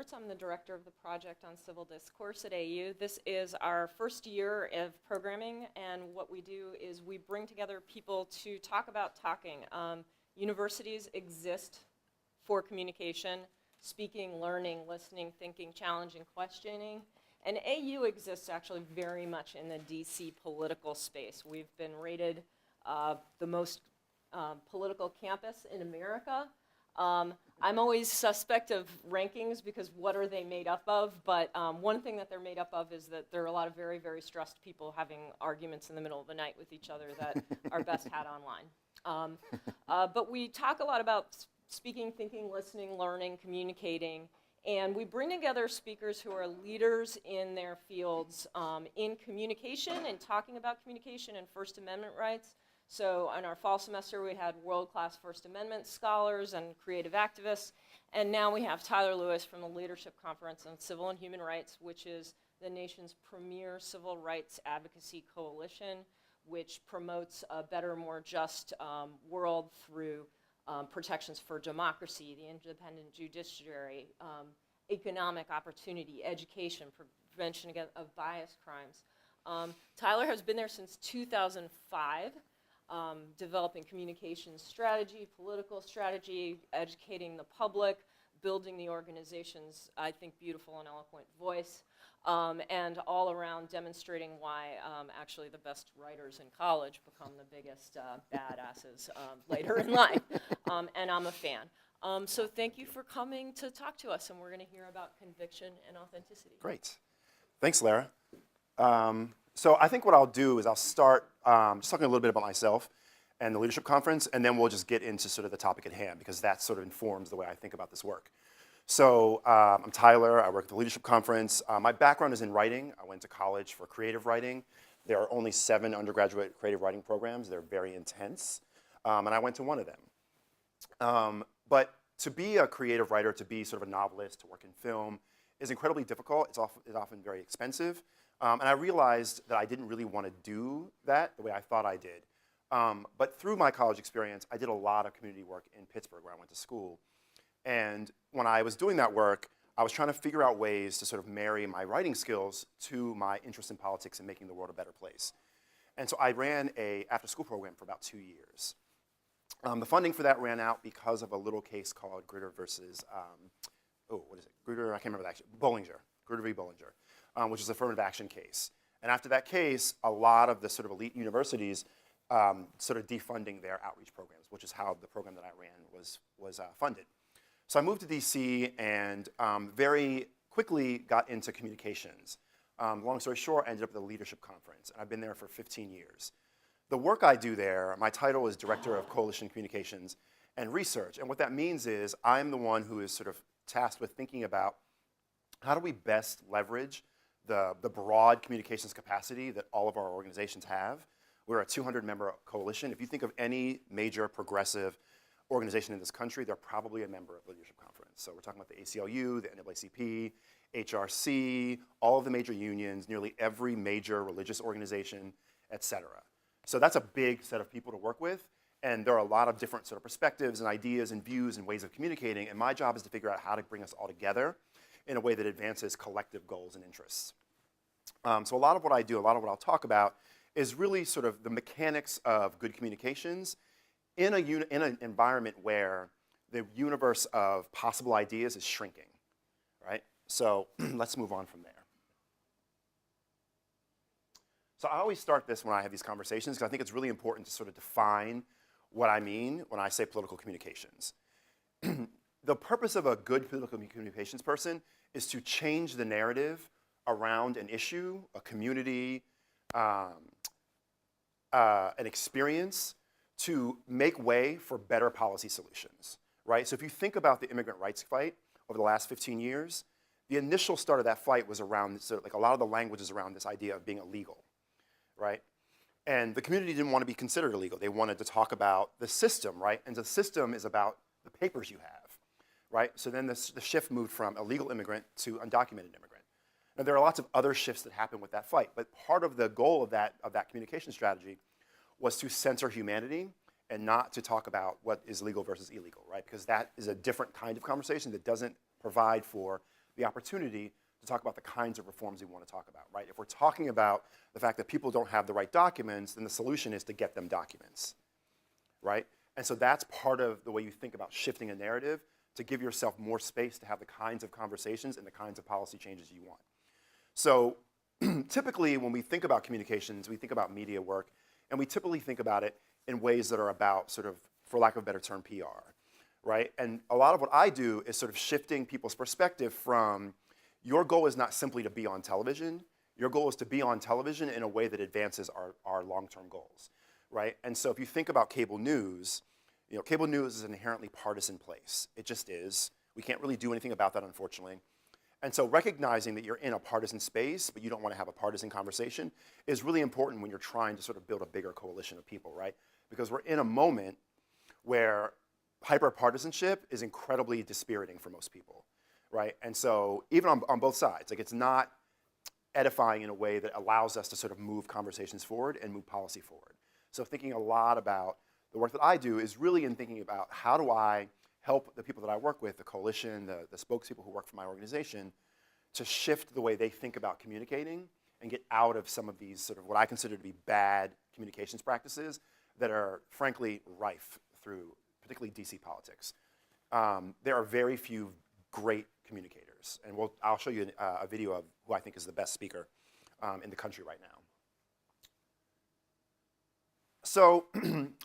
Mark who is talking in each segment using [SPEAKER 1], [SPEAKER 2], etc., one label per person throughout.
[SPEAKER 1] Roberts. I'm the director of the project on Civil Discourse at AU. This is our first year of programming, and what we do is we bring together people to talk about talking. Universities exist for communication, speaking, learning, listening, thinking, challenging, questioning. And AU exists actually very much in the DC political space. We've been rated the most political campus in America. I'm always suspect of rankings because what are they made up of? But one thing that they're made up of is that there are a lot of very, very stressed people having arguments in the middle of the night with each other that are best had online. But we talk a lot about speaking, thinking, listening, learning, communicating, and we bring together speakers who are leaders in their fields in communication and talking about communication and First Amendment rights. So in our fall semester, we had world-class First Amendment scholars and creative activists, and now we have Tyler Lewis from the Leadership Conference on Civil and Human Rights, which is the nation's premier civil rights advocacy coalition, which promotes a better, more just world through protections for democracy, the independent judiciary, economic opportunity, education, prevention of bias crimes. Tyler has been there since 2005. Developing communications strategy, political strategy, educating the public, building the organization's, I think, beautiful and eloquent voice, and all around demonstrating why actually the best writers in college become the biggest badasses later in life. And I'm a fan. So thank you for coming to talk to us, and we're going to hear about conviction and authenticity.
[SPEAKER 2] Great. Thanks, Lara. So I think what I'll do is I'll start just talking a little bit about myself and the Leadership Conference, and then we'll just get into sort of the topic at hand, because that sort of informs the way I think about this work. So I'm Tyler. I work at the Leadership Conference. My background is in writing. I went to college for creative writing. There are only 7 undergraduate creative writing programs. They're very intense, and I went to one of them. But to be a creative writer, to be sort of a novelist, to work in film, is incredibly difficult. It's often very expensive. And I realized that I didn't really want to do that the way I thought I did. But through my college experience, I did a lot of community work in Pittsburgh, where I went to school. And when I was doing that work, I was trying to figure out ways to sort of marry my writing skills to my interest in politics and making the world a better place. And so I ran an after-school program for about 2 years. The funding for that ran out because of a little case called Gritter versus, Gritter, I can't remember that actually, Bollinger, Gritter v. Bollinger, which is an affirmative action case. And after that case, a lot of the sort of elite universities sort of defunding their outreach programs, which is how the program that I ran was funded. So I moved to DC and very quickly got into communications. Long story short, I ended up at the Leadership Conference, and I've been there for 15 years. The work I do there, my title is Director of Coalition Communications and Research, and what that means is I'm the one who is sort of tasked with thinking about how do we best leverage the broad communications capacity that all of our organizations have. We're a 200-member coalition. If you think of any major progressive organization in this country, they're probably a member of the Leadership Conference. So we're talking about the ACLU, the NAACP, HRC, all of the major unions, nearly every major religious organization, et cetera. So that's a big set of people to work with, and there are a lot of different sort of perspectives and ideas and views and ways of communicating, and my job is to figure out how to bring us all together in a way that advances collective goals and interests. So a lot of what I do, a lot of what I'll talk about is really sort of the mechanics of good communications in an environment where the universe of possible ideas is shrinking, right? So let's move on from there. So I always start this when I have these conversations because I think it's really important to sort of define what I mean when I say political communications. The purpose of a good political communications person is to change the narrative around an issue, a community, an experience, to make way for better policy solutions, right? So if you think about the immigrant rights fight over the last 15 years, the initial start of that fight was around, so like a lot of the language is around this idea of being illegal, right? And the community didn't want to be considered illegal. They wanted to talk about the system, right? And the system is about the papers you have, right? So then the shift moved from illegal immigrant to undocumented immigrant. Now there are lots of other shifts that happened with that fight, but part of the goal of that communication strategy was to censor humanity and not to talk about what is legal versus illegal, right? Because that is a different kind of conversation that doesn't provide for the opportunity to talk about the kinds of reforms we want to talk about, right? If we're talking about the fact that people don't have the right documents, then the solution is to get them documents, right? And so that's part of the way you think about shifting a narrative, to give yourself more space to have the kinds of conversations and the kinds of policy changes you want. So typically when we think about communications, we think about media work, and we typically think about it in ways that are about sort of, for lack of a better term, PR, right? And a lot of what I do is sort of shifting people's perspective from, your goal is not simply to be on television, your goal is to be on television in a way that advances our long-term goals, right? And so if you think about cable news, you know, cable news is an inherently partisan place. It just is. We can't really do anything about that, unfortunately. And so recognizing that you're in a partisan space, but you don't want to have a partisan conversation, is really important when you're trying to sort of build a bigger coalition of people, right? Because we're in a moment where hyper-partisanship is incredibly dispiriting for most people, right? And so even on both sides, like, it's not edifying in a way that allows us to sort of move conversations forward and move policy forward. So thinking a lot about the work that I do is really in thinking about, how do I help the people that I work with, the coalition, the spokespeople who work for my organization, to shift the way they think about communicating and get out of some of these sort of what I consider to be bad communications practices that are frankly rife through particularly DC politics. There are very few great communicators, and I'll show you a video of who I think is the best speaker in the country right now. So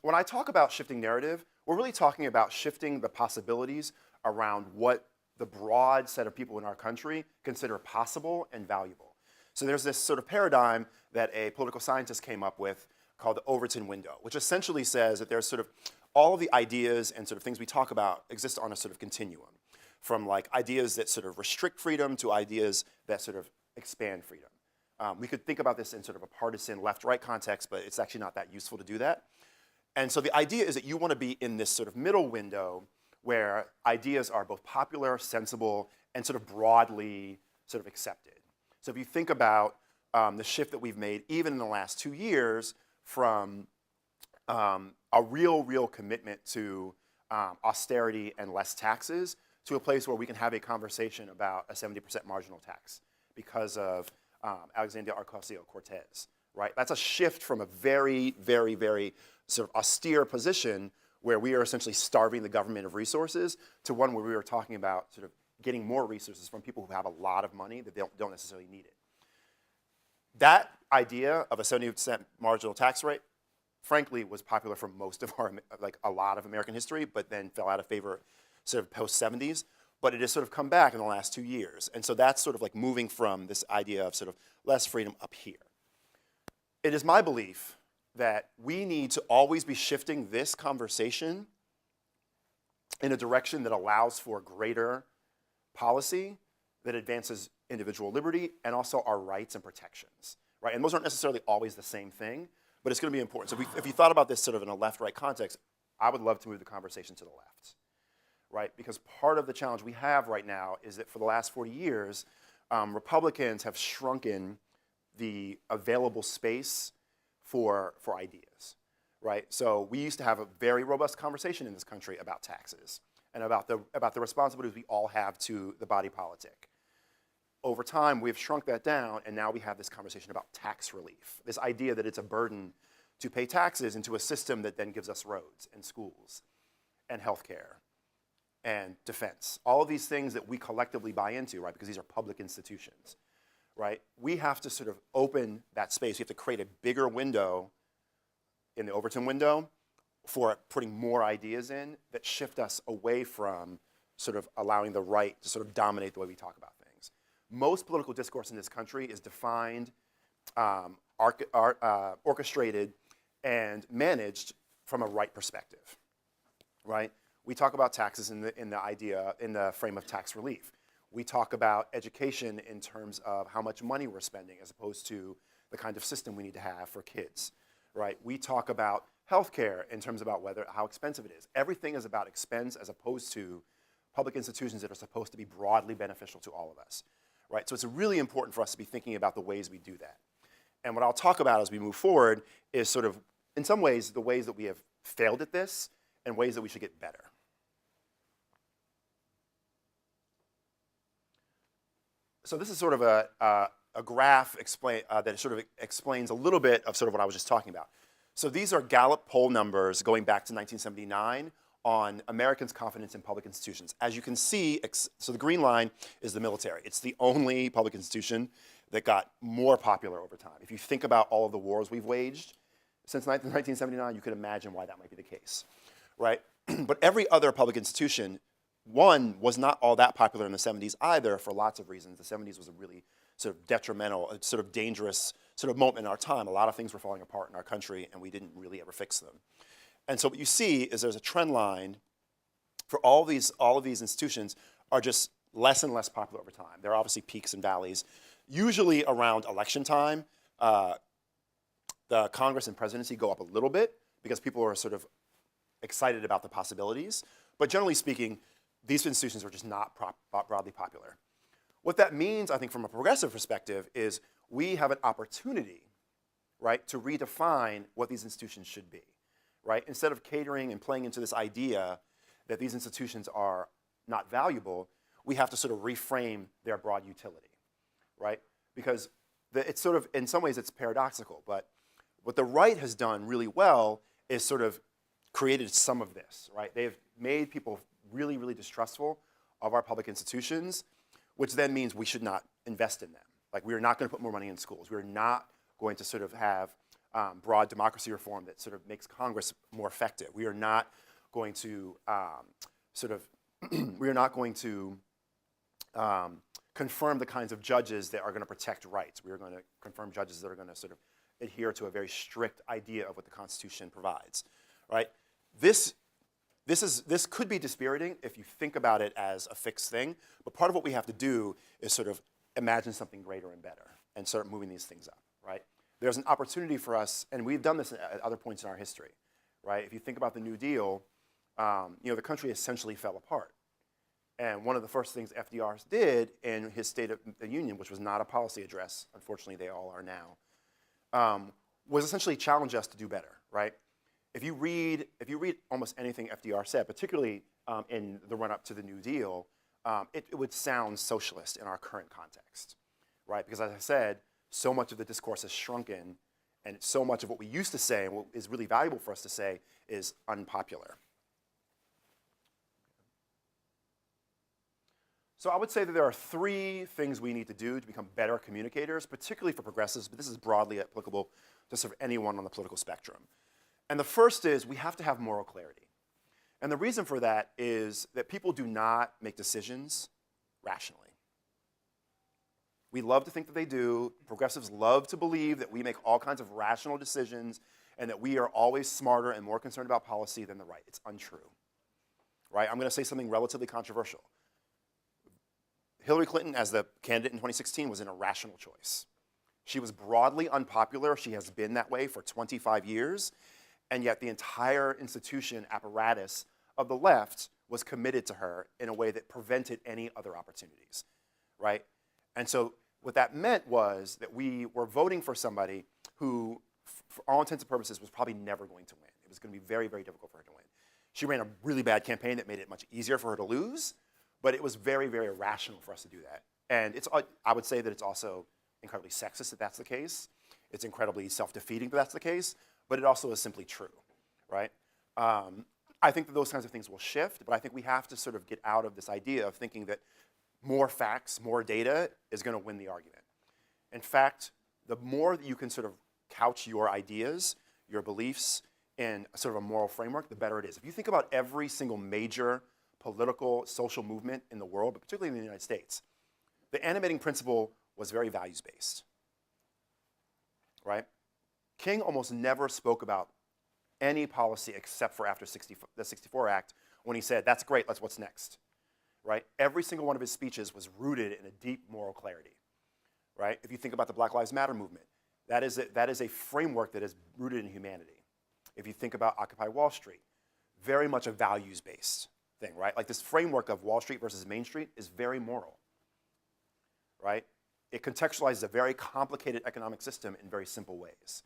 [SPEAKER 2] when I talk about shifting narrative, we're really talking about shifting the possibilities around what the broad set of people in our country consider possible and valuable. So there's this sort of paradigm that a political scientist came up with called the Overton Window, which essentially says that there's sort of all of the ideas and sort of things we talk about exist on a sort of continuum, from like ideas that sort of restrict freedom to ideas that sort of expand freedom. We could think about this in sort of a partisan left-right context, but it's actually not that useful to do that. And so the idea is that you want to be in this sort of middle window where ideas are both popular, sensible, and sort of broadly sort of accepted. So if you think about the shift that we've made even in the last 2 years from a real commitment to austerity and less taxes to a place where we can have a conversation about a 70% marginal tax because of Alexandria Ocasio-Cortez, right? That's a shift from a very sort of austere position where we are essentially starving the government of resources to one where we are talking about sort of getting more resources from people who have a lot of money that don't necessarily need it. That idea of a 70% marginal tax rate, frankly, was popular for most of our, like a lot of American history, but then fell out of favor sort of post-70s. But it has sort of come back in the last 2 years. And so that's sort of like moving from this idea of sort of less freedom up here. It is my belief that we need to always be shifting this conversation in a direction that allows for greater policy that advances individual liberty and also our rights and protections, right? And those aren't necessarily always the same thing, but it's going to be important. So if you thought about this sort of in a left-right context, I would love to move the conversation to the left, right? Because part of the challenge we have right now is that for the last 40 years, Republicans have shrunken the available space for ideas, right? So we used to have a very robust conversation in this country about taxes and about the responsibilities we all have to the body politic. Over time, we've shrunk that down, and now we have this conversation about tax relief, this idea that it's a burden to pay taxes into a system that then gives us roads and schools and healthcare and defense. All of these things that we collectively buy into, right, because these are public institutions, right? We have to sort of open that space. We have to create a bigger window in the Overton window for putting more ideas in that shift us away from sort of allowing the right to sort of dominate the way we talk about things. Most political discourse in this country is defined, orchestrated, and managed from a right perspective, right? We talk about taxes in the frame of tax relief. We talk about education in terms of how much money we're spending as opposed to the kind of system we need to have for kids, right? We talk about healthcare in terms about how expensive it is. Everything is about expense as opposed to public institutions that are supposed to be broadly beneficial to all of us, right? So it's really important for us to be thinking about the ways we do that. And what I'll talk about as we move forward is sort of, in some ways, the ways that we have failed at this and ways that we should get better. So this is sort of a graph that sort of explains a little bit of sort of what I was just talking about. So these are Gallup poll numbers going back to 1979 on Americans' confidence in public institutions. As you can see, so the green line is the military. It's the only public institution that got more popular over time. If you think about all of the wars we've waged since 1979, you could imagine why that might be the case, right? But every other public institution, one, was not all that popular in the 70s either for lots of reasons. The 70s was a really sort of detrimental, sort of dangerous sort of moment in our time. A lot of things were falling apart in our country, and we didn't really ever fix them. And so what you see is there's a trend line for all of these institutions are just less and less popular over time. There are obviously peaks and valleys. Usually around election time, the Congress and presidency go up a little bit because people are sort of excited about the possibilities. But generally speaking, these institutions are just not broadly popular. What that means, I think, from a progressive perspective, is we have an opportunity, right, to redefine what these institutions should be, right? Instead of catering and playing into this idea that these institutions are not valuable, we have to sort of reframe their broad utility, right? Because it's sort of, in some ways, it's paradoxical, but what the right has done really well is sort of created some of this, right? They've made people really, really distrustful of our public institutions, which then means we should not invest in them. Like, we are not going to put more money in schools. We're not going to sort of have broad democracy reform that sort of makes Congress more effective. We are not going to we are not going to confirm the kinds of judges that are going to protect rights. We are going to confirm judges that are going to sort of adhere to a very strict idea of what the Constitution provides, right? This could be dispiriting if you think about it as a fixed thing, but part of what we have to do is sort of imagine something greater and better and start moving these things up, right? There's an opportunity for us, and we've done this at other points in our history, right? If you think about the New Deal, the country essentially fell apart. And one of the first things FDR did in his State of the Union, which was not a policy address, unfortunately they all are now, was essentially challenge us to do better, right? If you read almost anything FDR said, particularly in the run-up to the New Deal, it would sound socialist in our current context, right? Because as I said, so much of the discourse has shrunken, and so much of what we used to say and what is really valuable for us to say is unpopular. So I would say that there are three things we need to do to become better communicators, particularly for progressives, but this is broadly applicable to sort of anyone on the political spectrum. And the first is we have to have moral clarity. And the reason for that is that people do not make decisions rationally. We love to think that they do. Progressives love to believe that we make all kinds of rational decisions and that we are always smarter and more concerned about policy than the right. It's untrue, right? I'm going to say something relatively controversial. Hillary Clinton, as the candidate in 2016, was an irrational choice. She was broadly unpopular. She has been that way for 25 years. And yet the entire institution apparatus of the left was committed to her in a way that prevented any other opportunities, right? And so what that meant was that we were voting for somebody who, for all intents and purposes, was probably never going to win. It was going to be very, very difficult for her to win. She ran a really bad campaign that made it much easier for her to lose, but it was very, very irrational for us to do that. And I would say that it's also incredibly sexist that that's the case. It's incredibly self-defeating that that's the case, but it also is simply true, right? I think that those kinds of things will shift, but I think we have to sort of get out of this idea of thinking that more facts, more data is going to win the argument. In fact, the more that you can sort of couch your ideas, your beliefs in sort of a moral framework, the better it is. If you think about every single major political, social movement in the world, but particularly in the United States, the animating principle was very values-based, right? King almost never spoke about any policy except for after the 64 Act when he said, that's great, what's next, right? Every single one of his speeches was rooted in a deep moral clarity, right? If you think about the Black Lives Matter movement, that is a framework that is rooted in humanity. If you think about Occupy Wall Street, very much a values-based thing, right? Like this framework of Wall Street versus Main Street is very moral, right? It contextualizes a very complicated economic system in very simple ways.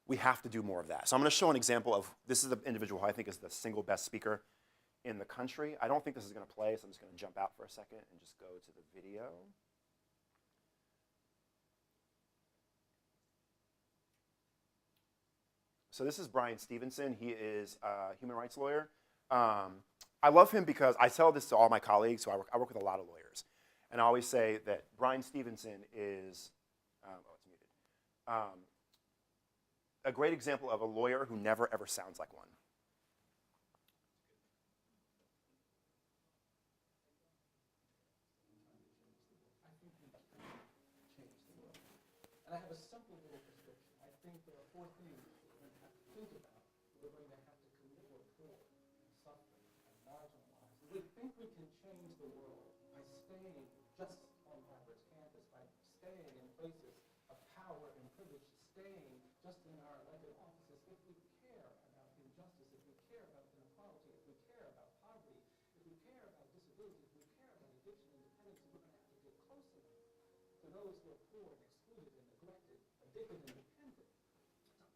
[SPEAKER 2] We have to do more of that. So I'm going to show an example of, this is the individual who I think is the single best speaker in the country. I don't think this is going to play, so I'm just going to jump out for a second and just go to the video. So this is Bryan Stevenson. He is a human rights lawyer. I love him because I tell this to all my colleagues, so I work with a lot of lawyers. And I always say that Bryan Stevenson is it's muted, a great example of a lawyer who never ever sounds like one.
[SPEAKER 3] And I have a simple little prescription. I think there are 4 things that we're going to have to think about. We're going to have to commit to poor and suffering and marginalized. We think we can change the world by staying just on Harvard's campus, by staying in places of power and privilege, staying just in our elected offices. If we care about injustice, if we care about inequality, if we care about poverty, if we care about disability, if we care about addiction and dependency, we're going to have to get close enough to those who are poor and excluded and neglected, addicted and dependent,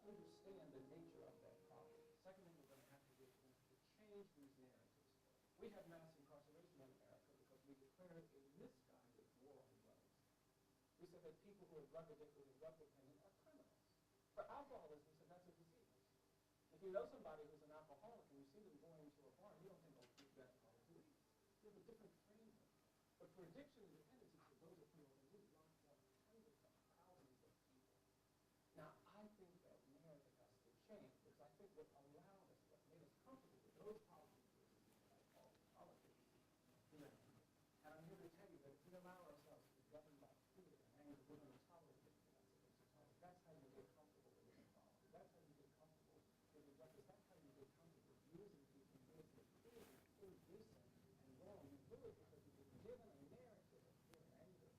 [SPEAKER 3] to understand the nature of that problem. Second thing we're going to have to do is we're going to have to change these narratives. We have mass incarceration in America because we declared a misguided war on drugs. We said that people who are drug addicted and drug dependent are criminals. For alcoholism, we said that's a disease. If you know somebody who's an alcoholic and you see them going to a bar, you don't think, oh, that's called a disease. You have a different framework. But for addiction and dependency, for those of you who are really locked up hundreds of thousands of people. Now, I think that narrative has to change because I think what allowed us, what made us comfortable with those policies is what I call politics. And I'm here to tell you that if we allow ourselves to be governed by fear and anger, we're going to tolerate it. That's how you get comfortable with inequality. That's how you get comfortable with injustice. That's how you get comfortable using people in ways that really indecent and wrong. You do it because you've been given a narrative of fear and anger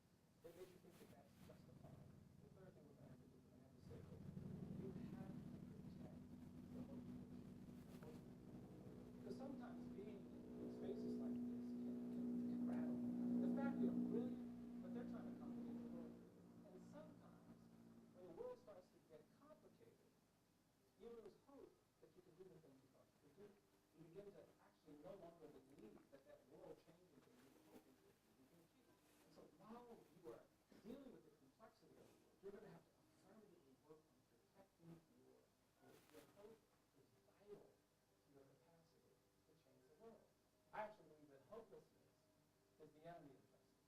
[SPEAKER 3] that makes you think that that's justified. The third thing we're going to have to do is we're going to have to say, look, you have to protect the hope because sometimes being in spaces like this can rattle. The faculty are brilliant, but they're trying to complicate the world. And sometimes, when the world starts to get complicated, you lose hope that you can do the things you thought you could do. You begin to actually no longer believe that that world changes and you can hope that you can achieve. And so while you are dealing with the complexity of the world, you're going to have to affirmatively work on protecting your hope. Your hope is vital to your capacity to change the world. I actually believe that hopelessness is the enemy of justice.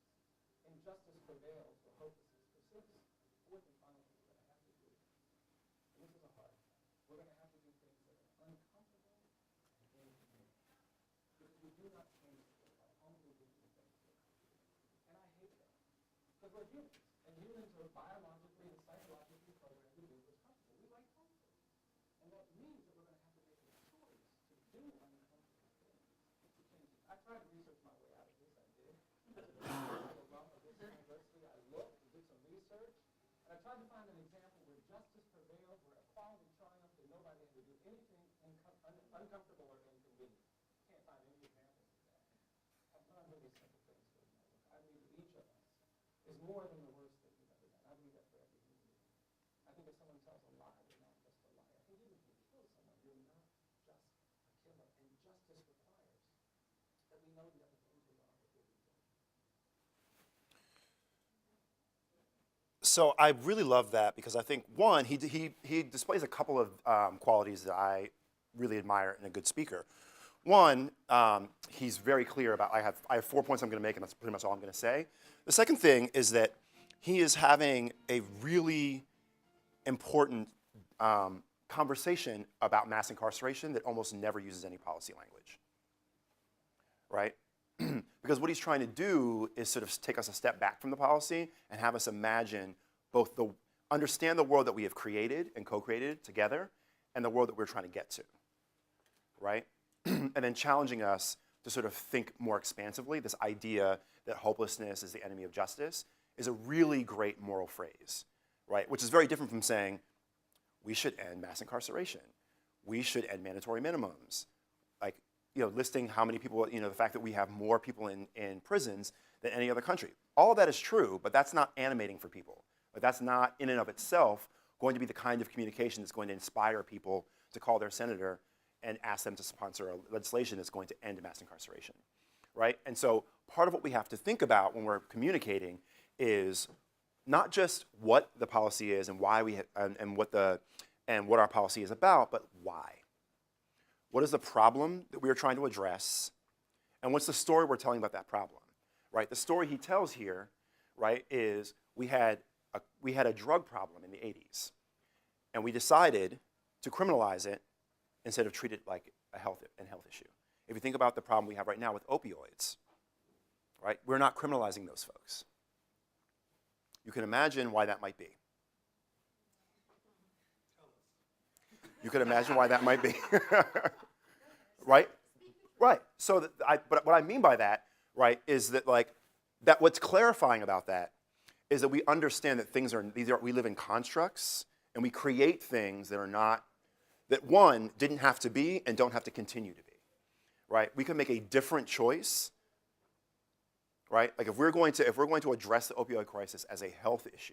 [SPEAKER 3] Injustice prevails where hopelessness persists. Fourth and final thing we're going to have to do, and this is a hard one, we're going to have to do things that are uncomfortable and inhumane. If we do not change the world by humbly doing things that are comfortable. And I hate that. Because we're humans. And humans are biologically and psychologically programmed to do what's comfortable. We like comfort. And that means that we're going to have to make a choice to do uncomfortable things. To change it. I tried to research my way out of this. I did. As a alum of this university, I looked and did some research. And I tried to find an example where justice prevailed, where equality triumphed, and nobody had to do anything uncomfortable or inconvenient. Can't find any examples of that. I've learned really simple things for you. I believe that each of us is more than the worst that we've ever done. I believe that for every human being. I think if someone tells a lie, they're not just a liar. I think even if you kill someone, you're not just a killer. And justice requires that we know the other dangers are before we do.
[SPEAKER 2] So I really love that because I think, one, he displays a couple of qualities that I really admire in a good speaker. One, he's very clear about, I have 4 points I'm going to make, and that's pretty much all I'm going to say. The second thing is that he is having a really important conversation about mass incarceration that almost never uses any policy language, right? Because what he's trying to do is sort of take us a step back from the policy and have us imagine understand the world that we have created and co-created together and the world that we're trying to get to, right? And then challenging us to sort of think more expansively. This idea that hopelessness is the enemy of justice is a really great moral phrase, right? Which is very different from saying we should end mass incarceration. We should end mandatory minimums. Like, listing how many people, the fact that we have more people in prisons than any other country. All of that is true, but that's not animating for people. Like, that's not in and of itself going to be the kind of communication that's going to inspire people to call their senator and ask them to sponsor a legislation that's going to end mass incarceration, right? And so part of what we have to think about when we're communicating is not just what the policy is and why and what the and what our policy is about, but why. What is the problem that we are trying to address, and what's the story we're telling about that problem, right? The story he tells here, right, is we had a drug problem in the 80s, and we decided to criminalize it instead of treat it like a health issue. If you think about the problem we have right now with opioids, right, we're not criminalizing those folks. You can imagine why that might be. You can imagine why that might be. Right? Right. So, but what I mean by that, right, is that that what's clarifying about that is that we understand that we live in constructs, and we create things that are not, that one, didn't have to be and don't have to continue to be, right? We can make a different choice, right? Like if we're going to address the opioid crisis as a health issue,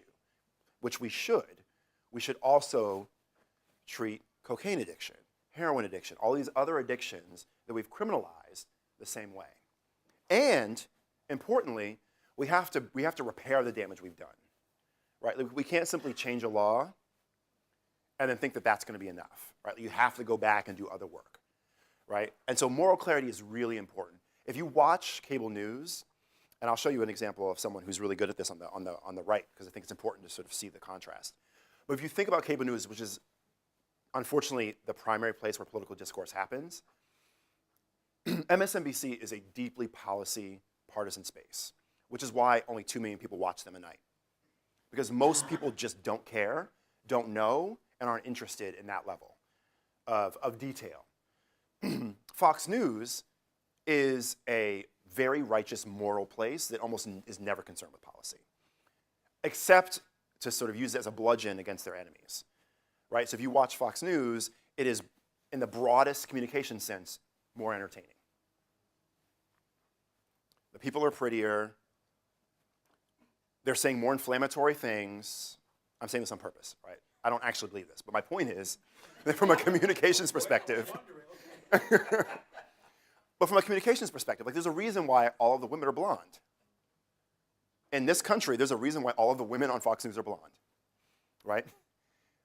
[SPEAKER 2] which we should also treat cocaine addiction, heroin addiction, all these other addictions that we've criminalized the same way. And importantly, we have to repair the damage we've done, right? Like we can't simply change a law and then think that that's going to be enough, right? You have to go back and do other work, right? And so moral clarity is really important. If you watch cable news, and I'll show you an example of someone who's really good at this on the right, because I think it's important to sort of see the contrast. But if you think about cable news, which is unfortunately the primary place where political discourse happens, MSNBC is a deeply policy partisan space, which is why only 2 million people watch them a night. Because most people just don't care, don't know, and aren't interested in that level of detail. Fox News is a very righteous moral place that almost is never concerned with policy, except to sort of use it as a bludgeon against their enemies, right? So if you watch Fox News, it is, in the broadest communication sense, more entertaining. The people are prettier. They're saying more inflammatory things. I'm saying this on purpose, right? I don't actually believe this, but my point is that from a communications perspective, there's a reason why all of the women are blonde. In this country, there's a reason why all of the women on Fox News are blonde, right?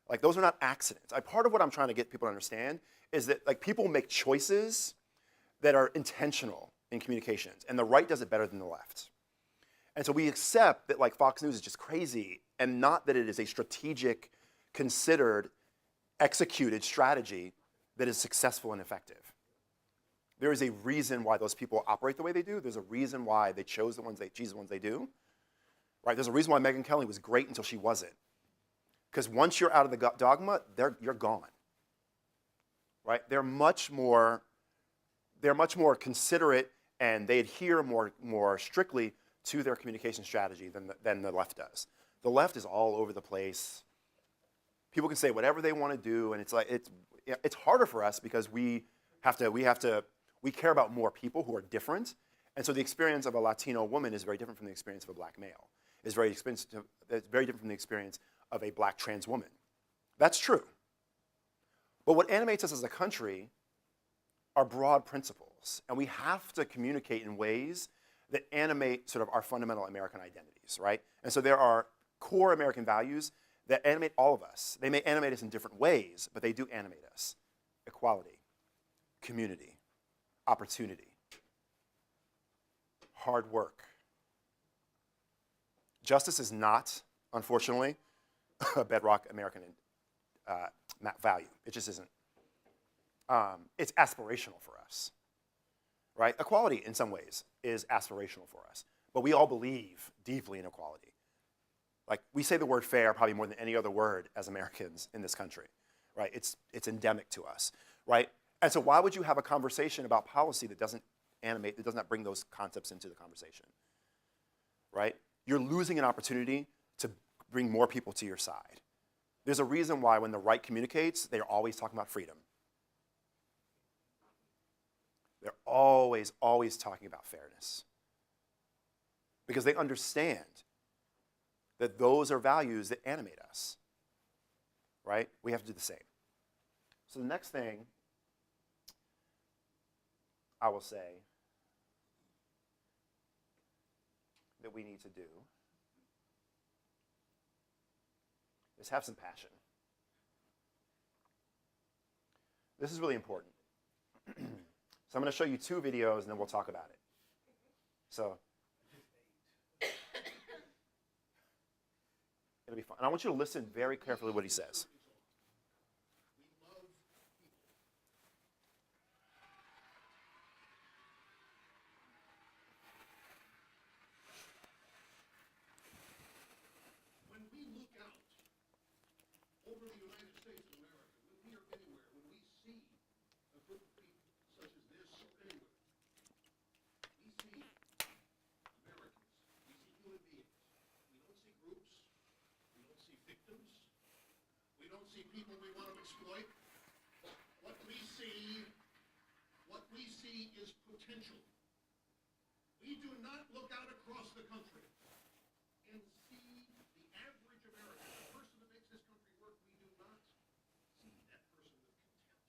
[SPEAKER 2] Like those are not accidents. Part of what I'm trying to get people to understand is that people make choices that are intentional in communications, and the right does it better than the left. And so we accept that Fox News is just crazy, and not that it is a strategic, considered, executed strategy that is successful and effective. There is a reason why those people operate the way they do. There's a reason why they choose the ones they do. Right? There's a reason why Megyn Kelly was great until she wasn't. Because once you're out of the dogma, you're gone. Right? They're much more considerate, and they adhere more strictly to their communication strategy than the left does. The left is all over the place. People can say whatever they want to do, and it's harder for us because we care about more people who are different, and so the experience of a Latino woman is very different from the experience of a black male. It's very different from the experience of a black trans woman. That's true. But what animates us as a country are broad principles, and we have to communicate in ways that animate sort of our fundamental American identities, right? And so there are core American values that animate all of us. They may animate us in different ways, but they do animate us. Equality, community, opportunity, hard work. Justice is not, unfortunately, a bedrock American value. It just isn't. It's aspirational for us, right? Equality, in some ways, is aspirational for us. But we all believe deeply in equality. We say the word fair probably more than any other word as Americans in this country, right? It's endemic to us, right? And so why would you have a conversation about policy that does not bring those concepts into the conversation, right? You're losing an opportunity to bring more people to your side. There's a reason why when the right communicates, they're always talking about freedom. They're always, always talking about fairness. Because they understand that those are values that animate us, right? We have to do the same. So the next thing I will say that we need to do is have some passion. This is really important. So I'm going to show you 2 videos, and then we'll talk about it. So it'll be fun. And I want you to listen very carefully to what he says.
[SPEAKER 4] When we look out over the United States of America, when we are anywhere, when we see a group of people such as this or anywhere, we see Americans, we see human beings. We don't see groups, we don't see victims, we don't see people we want to exploit. What we see is potential. We do not look out across the country and see the average American, the person that makes this country work. We do not see that person with contempt.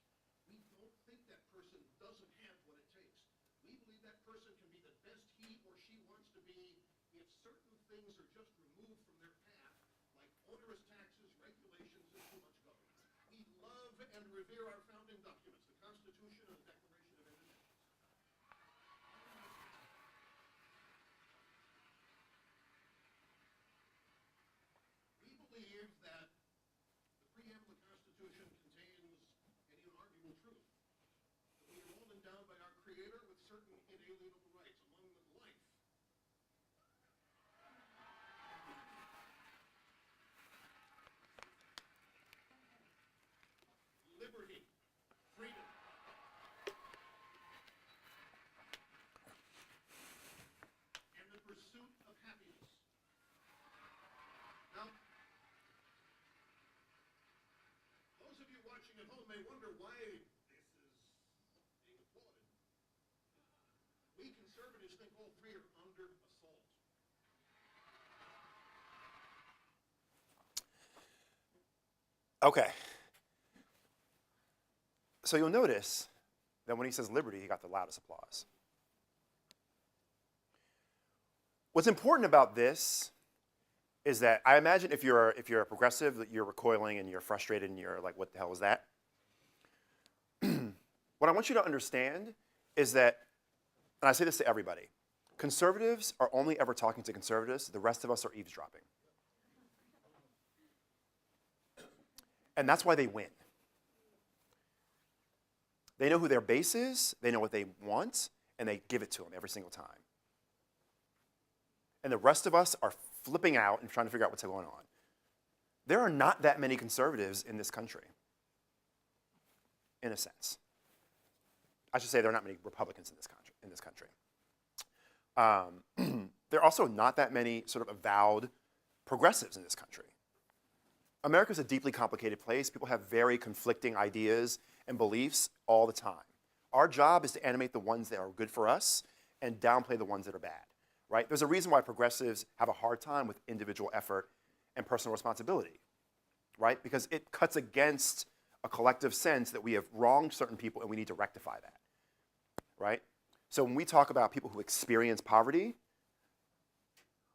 [SPEAKER 4] We don't think that person doesn't have what it takes. We believe that person can be the best he or she wants to be if certain things are just removed from their path, like onerous taxes, regulations, and too much government. We love and revere our founding documents, the Constitution and the Declaration of Independence. We believe that the preamble of the Constitution contains an inarguable truth, that we are all endowed by our Creator with certain inalienable rights, among them life, liberty, freedom, and the pursuit of happiness. Now, those of you watching at home may wonder why this is being applauded. We conservatives think all 3 are under assault.
[SPEAKER 2] Okay. So you'll notice that when he says liberty, he got the loudest applause. What's important about this is that I imagine if you're a progressive, that you're recoiling and you're frustrated and you're like, what the hell is that? What I want you to understand is that, and I say this to everybody, conservatives are only ever talking to conservatives. The rest of us are eavesdropping. And that's why they win. They know who their base is, they know what they want, and they give it to them every single time. And the rest of us are flipping out and trying to figure out what's going on. There are not that many conservatives in this country, in a sense. I should say there are not many Republicans in this country. There are also not that many sort of avowed progressives in this country. America's a deeply complicated place. People have very conflicting ideas and beliefs all the time. Our job is to animate the ones that are good for us and downplay the ones that are bad, right? There's a reason why progressives have a hard time with individual effort and personal responsibility, right? Because it cuts against a collective sense that we have wronged certain people and we need to rectify that, right? So when we talk about people who experience poverty,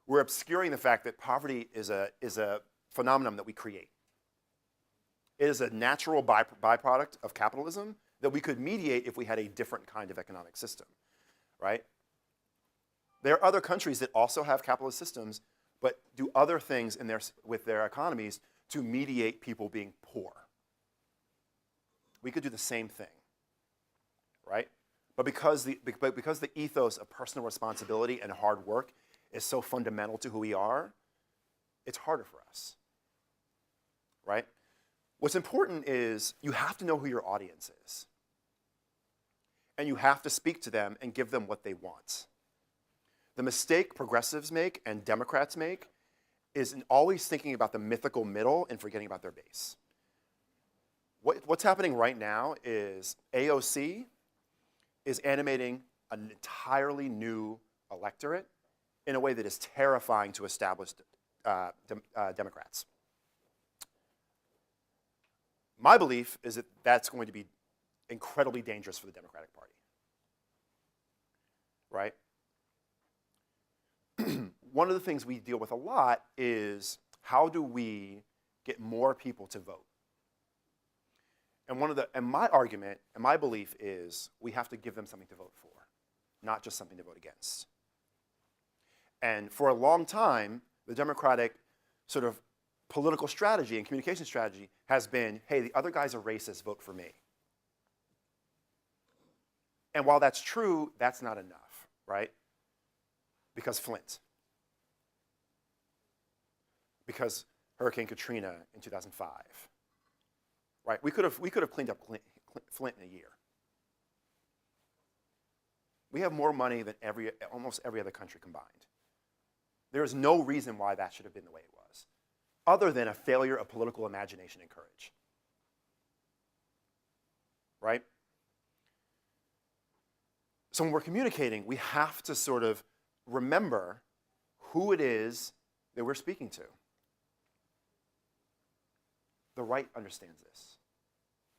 [SPEAKER 2] we're obscuring the fact that poverty is a phenomenon that we create. It is a natural byproduct of capitalism that we could mediate if we had a different kind of economic system, right? There are other countries that also have capitalist systems, but do other things with their economies to mediate people being poor. We could do the same thing, right? But because the ethos of personal responsibility and hard work is so fundamental to who we are, it's harder for us, right? What's important is you have to know who your audience is. And you have to speak to them and give them what they want. The mistake progressives make and Democrats make is in always thinking about the mythical middle and forgetting about their base. What's happening right now is AOC is animating an entirely new electorate in a way that is terrifying to established Democrats. My belief is that that's going to be incredibly dangerous for the Democratic Party, right? One of the things we deal with a lot is how do we get more people to vote? And my argument and my belief is we have to give them something to vote for, not just something to vote against. And for a long time, the Democratic sort of political strategy and communication strategy has been, hey, the other guys are racist, vote for me. And while that's true, that's not enough, right? Because Flint. Because Hurricane Katrina in 2005. Right? We could have cleaned up Flint in a year. We have more money than almost every other country combined. There is no reason why that should have been the way it was, other than a failure of political imagination and courage. Right? So when we're communicating, we have to sort of remember who it is that we're speaking to. The right understands this.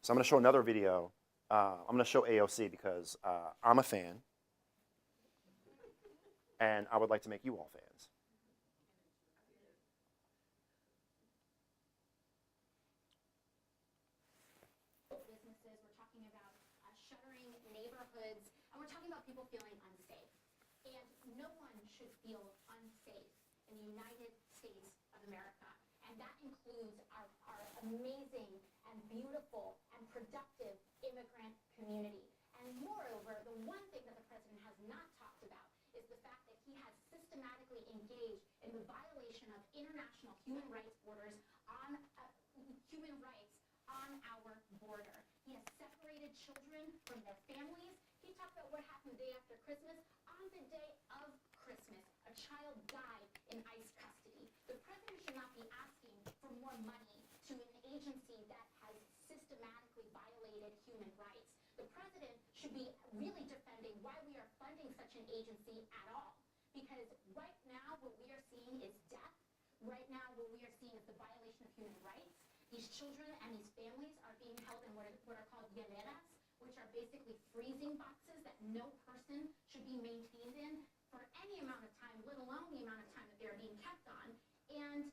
[SPEAKER 2] So I'm going to show another video. I'm going to show AOC because I'm a fan, and I would like to make you all fans.
[SPEAKER 5] Businesses, we're talking about shuttering neighborhoods, and we're talking about people feeling unsafe. And no one should feel unsafe in the United States of America. And that includes our amazing and beautiful and productive immigrant community. And moreover, the one thing that the president has not talked about is the fact that he has systematically engaged in the violation of international human rights borders on human rights on our border. He has separated children from their families. He talked about what happened the day after Christmas. On the day of Christmas, a child died in ICE custody. The president should not be asking for more money to an agency that has systematically violated human rights. The president should be really defending why we are funding such an agency at all. Because right now what we are seeing is death. Right now what we are seeing is the violation of human rights. These children and these families are being held in what are called hieleras, which are basically freezing boxes that no person should be maintained in for any amount of time, let alone the amount of time that they're being kept on. And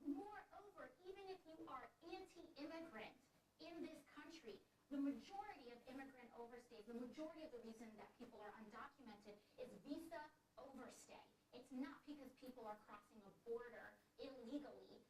[SPEAKER 5] moreover, even if you are anti-immigrant in this country, the majority of immigrant overstays, the majority of the reason that people are undocumented is visa overstay. It's not because people are crossing a border illegally.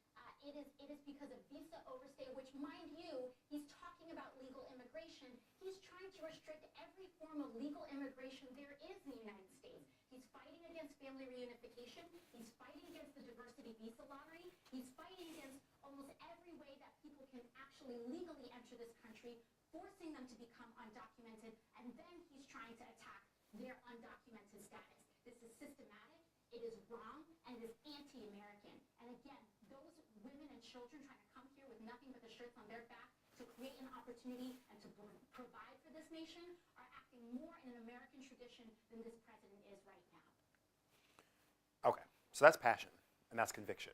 [SPEAKER 5] It is because of visa overstay, which, mind you, he's talking about legal immigration. He's trying to restrict every form of legal immigration there is in the United States. He's fighting against family reunification. He's fighting against the diversity visa lottery. He's fighting against almost every way that people can actually legally enter this country, forcing them to become undocumented, and then he's trying to attack their undocumented status. This is systematic, it is wrong, and it is anti-American. And again, those women and children trying to come here with nothing but the shirts on their back to create an opportunity and to provide for this nation are acting more in an American tradition than this president is right now.
[SPEAKER 2] Okay, so that's passion, and that's conviction.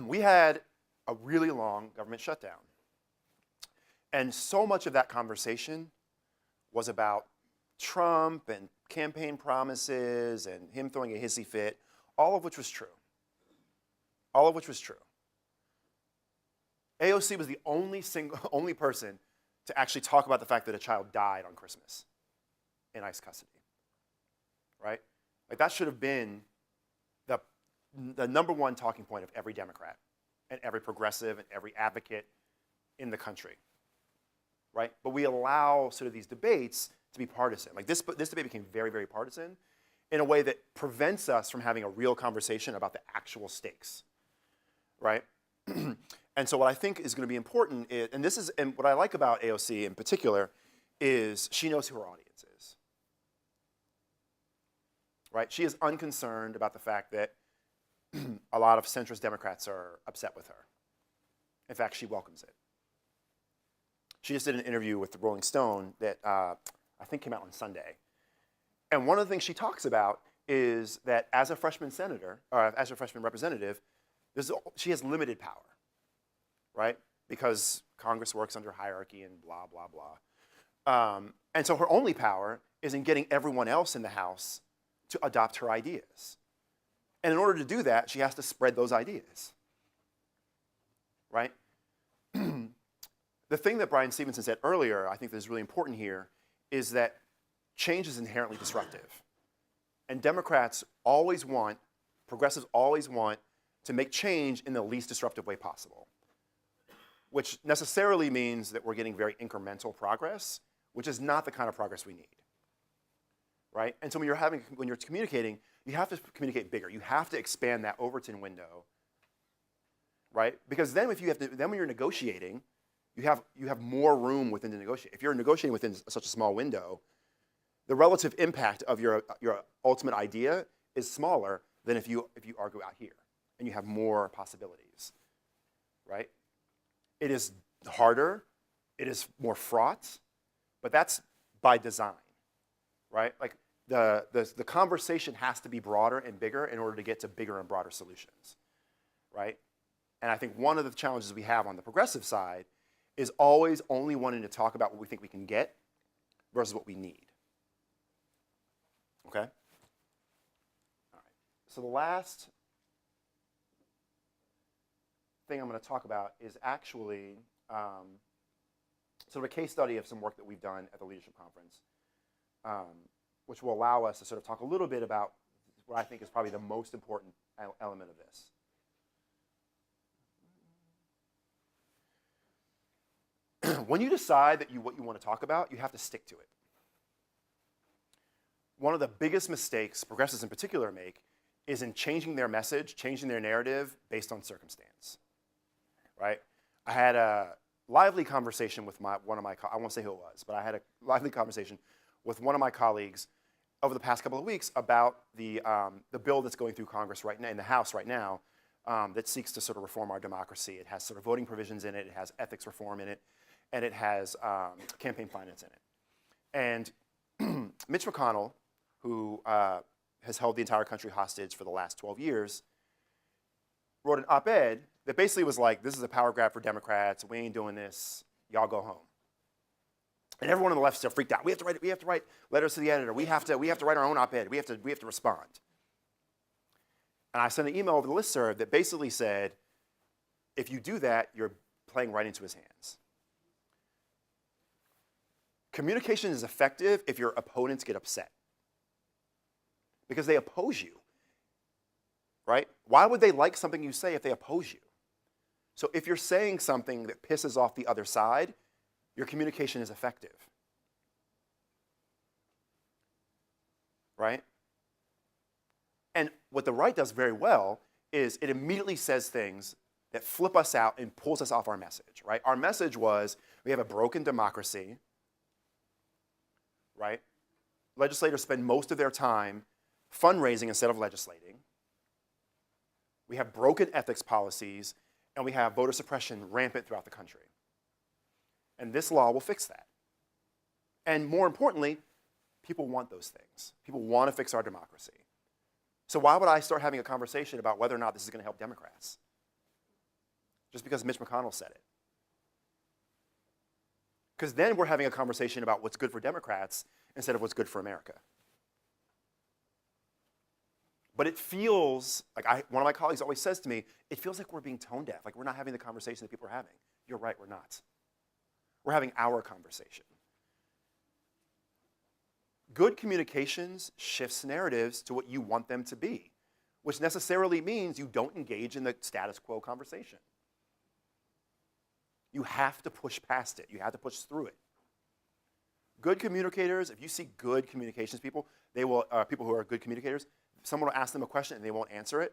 [SPEAKER 2] We had a really long government shutdown. And so much of that conversation was about Trump and campaign promises and him throwing a hissy fit, all of which was true. All of which was true. AOC was the only person to actually talk about the fact that a child died on Christmas in ICE custody, right? Like that should have been the number one talking point of every Democrat and every progressive and every advocate in the country, right? But we allow sort of these debates to be partisan. Like this debate became very, very partisan in a way that prevents us from having a real conversation about the actual stakes, right? And so what I think is going to be important is, and what I like about AOC in particular is she knows who her audience is, right? She is unconcerned about the fact that a lot of centrist Democrats are upset with her. In fact, she welcomes it. She just did an interview with the Rolling Stone that I think came out on Sunday. And one of the things she talks about is that as a freshman senator, or as a freshman representative, she has limited power, right? Because Congress works under hierarchy and blah, blah, blah. And so her only power is in getting everyone else in the House to adopt her ideas. And in order to do that, she has to spread those ideas, right? The the thing that Bryan Stevenson said earlier, I think that is really important here, is that change is inherently disruptive. And Democrats always want, progressives always want to make change in the least disruptive way possible, which necessarily means that we're getting very incremental progress, which is not the kind of progress we need, right? And so when you're communicating, you have to communicate bigger. You have to expand that Overton window, right? Because then when you're negotiating, you have more room within the negotiation. If you're negotiating within such a small window, the relative impact of your ultimate idea is smaller than if you argue out here and you have more possibilities, right? It is harder, it is more fraught, but that's by design, right? Like the conversation has to be broader and bigger in order to get to bigger and broader solutions, right? And I think one of the challenges we have on the progressive side is always only wanting to talk about what we think we can get versus what we need. Okay? All right. So the last thing I'm going to talk about is actually sort of a case study of some work that we've done at the Leadership Conference, which will allow us to sort of talk a little bit about what I think is probably the most important element of this. When you decide that what you want to talk about, you have to stick to it. One of the biggest mistakes progressives in particular make is in changing their message, changing their narrative based on circumstance, right? I had a lively conversation with one of my, I won't say who it was, but I had a lively conversation with one of my colleagues over the past couple of weeks about the bill that's going through Congress right now, in the House right now, that seeks to sort of reform our democracy. It has sort of voting provisions in it, it has ethics reform in it, and it has campaign finance in it. And Mitch McConnell, who has held the entire country hostage for the last 12 years, wrote an op-ed that basically was like, this is a power grab for Democrats, we ain't doing this, y'all go home. And everyone on the left still freaked out. We have to write letters to the editor. We have to write our own op-ed. We have to respond. And I sent an email over the listserv that basically said, if you do that, you're playing right into his hands. Communication is effective if your opponents get upset, because they oppose you, right? Why would they like something you say if they oppose you? So if you're saying something that pisses off the other side, your communication is effective, right? And what the right does very well is it immediately says things that flip us out and pulls us off our message, right? Our message was, we have a broken democracy, right? Legislators spend most of their time fundraising instead of legislating. We have broken ethics policies, and we have voter suppression rampant throughout the country. And this law will fix that. And more importantly, people want those things. People want to fix our democracy. So why would I start having a conversation about whether or not this is going to help Democrats? Just because Mitch McConnell said it. Because then we're having a conversation about what's good for Democrats instead of what's good for America. But it feels like, one of my colleagues always says to me, it feels like we're being tone deaf, like we're not having the conversation that people are having. You're right, we're not. We're having our conversation. Good communications shifts narratives to what you want them to be, which necessarily means you don't engage in the status quo conversation. You have to push past it. You have to push through it. Good communicators, if you see good communications people, they will, people who are good communicators, someone will ask them a question and they won't answer it.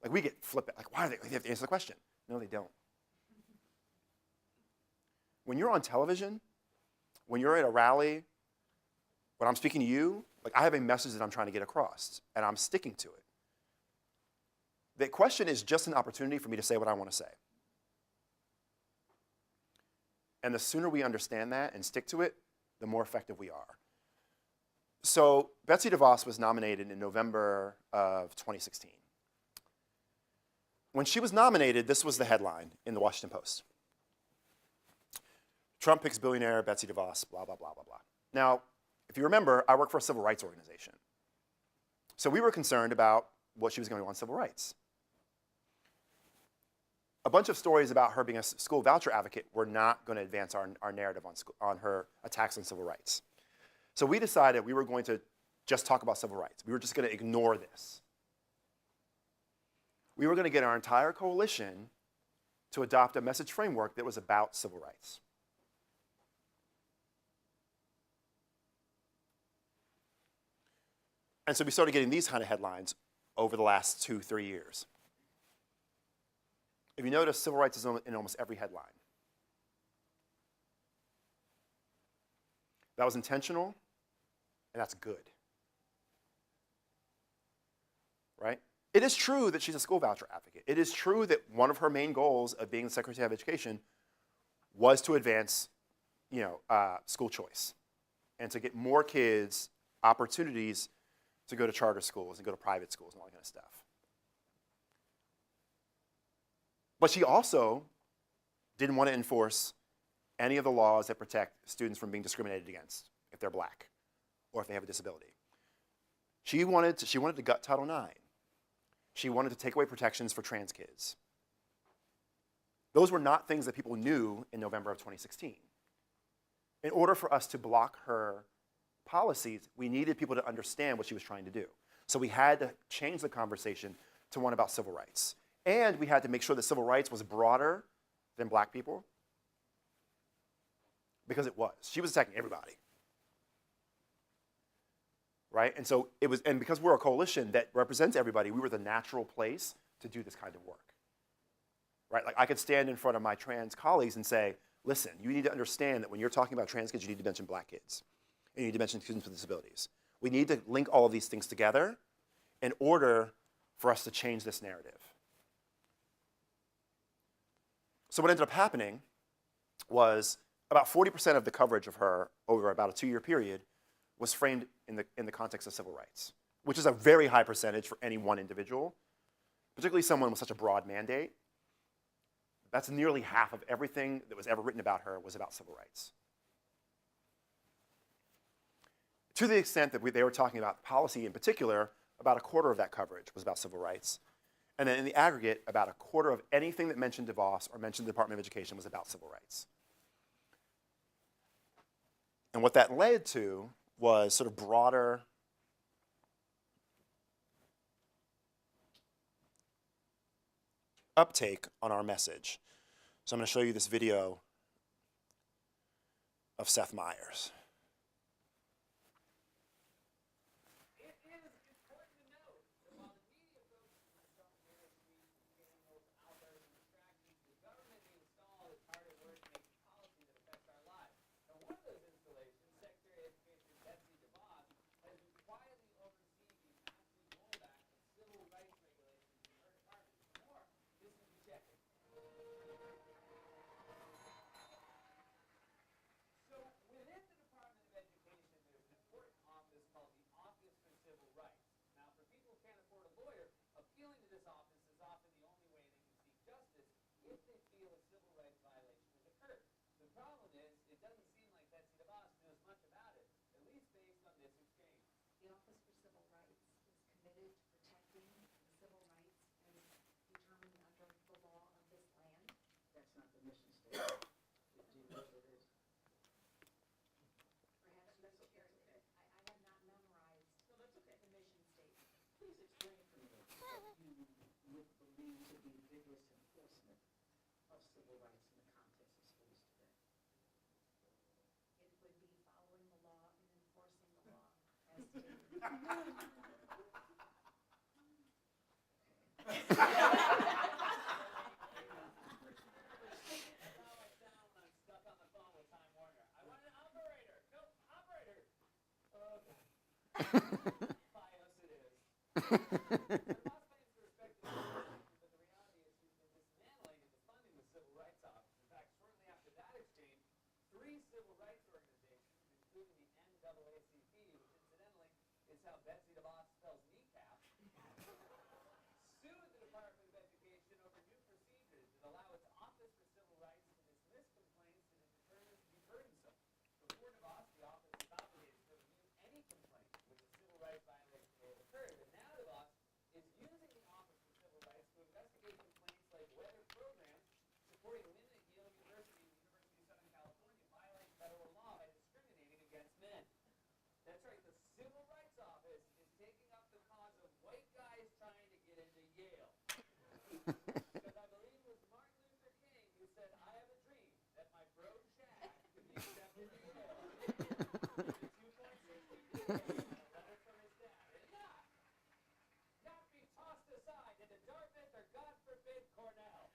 [SPEAKER 2] Like we get flipped, like why do they have to answer the question? No, they don't. When you're on television, when you're at a rally, when I'm speaking to you, like I have a message that I'm trying to get across and I'm sticking to it. The question is just an opportunity for me to say what I want to say. And the sooner we understand that and stick to it, the more effective we are. So Betsy DeVos was nominated in November of 2016. When she was nominated, this was the headline in the Washington Post. Trump picks billionaire Betsy DeVos, blah, blah, blah, blah, blah. Now, if you remember, I work for a civil rights organization. So we were concerned about what she was going to do on civil rights. a bunch of stories about her being a school voucher advocate were not going to advance our narrative on her attacks on civil rights. So we decided we were going to just talk about civil rights. We were just going to ignore this. We were going to get our entire coalition to adopt a message framework that was about civil rights. And so we started getting these kind of headlines over the last 2-3 years. If you notice, civil rights is in almost every headline. That was intentional, and that's good. Right? It is true that she's a school voucher advocate. It is true that one of her main goals of being the Secretary of Education was to advance, school choice and to get more kids opportunities to go to charter schools and go to private schools and all that kind of stuff. But she also didn't want to enforce any of the laws that protect students from being discriminated against if they're black or if they have a disability. She wanted to gut Title IX. She wanted to take away protections for trans kids. Those were not things that people knew in November of 2016. In order for us to block her policies, we needed people to understand what she was trying to do. So we had to change the conversation to one about civil rights. And we had to make sure that civil rights was broader than black people, because it was. She was attacking everybody. Right? And so it was, and because we're a coalition that represents everybody, we were the natural place to do this kind of work. Right? Like I could stand in front of my trans colleagues and say, listen, you need to understand that when you're talking about trans kids, you need to mention black kids. And you need to mention students with disabilities. We need to link all of these things together in order for us to change this narrative. So what ended up happening was about 40% of the coverage of her over about a 2-year period was framed in the context of civil rights, which is a very high percentage for any one individual, particularly someone with such a broad mandate. That's nearly half of everything that was ever written about her was about civil rights. To the extent that they were talking about policy in particular, about a quarter of that coverage was about civil rights. And then in the aggregate, about a quarter of anything that mentioned DeVos or mentioned the Department of Education was about civil rights. And what that led to was sort of broader uptake on our message. So I'm going to show you this video of Seth Meyers.
[SPEAKER 6] The Office for Civil Rights is committed to protecting the civil rights as determined under the law of this land.
[SPEAKER 3] That's not the mission statement. Do you know what it is?
[SPEAKER 6] Perhaps Mr. Chair, I have not memorized the mission statement.
[SPEAKER 3] Please explain to me what you would believe to be vigorous enforcement of civil rights in the context of schools today.
[SPEAKER 6] It would be following the law and enforcing the law as stated.
[SPEAKER 7] Civil rights organizations, including the NAACP, which incidentally is how Betsy DeVos spells kneecap, sued the Department of Education over new procedures that allow its Office for Civil Rights to dismiss complaints that it determines to be burdensome. Before DeVos, the office was obligated to review any complaint which a civil rights violation may have occurred, but now DeVos is using the Office for Civil Rights to investigate complaints like whether programs supporting women at Yale University and the University of Southern California violates federal law by discriminating against men. That's right, the Civil Rights Office is taking up the cause of white guys trying to get into Yale. Because I believe it was Martin Luther King who said, I have a dream that my bro Shaq could be accepted to Yale. The 2.6 GPA, a letter from his dad. And not be tossed aside into Dartmouth or, God forbid, Cornell.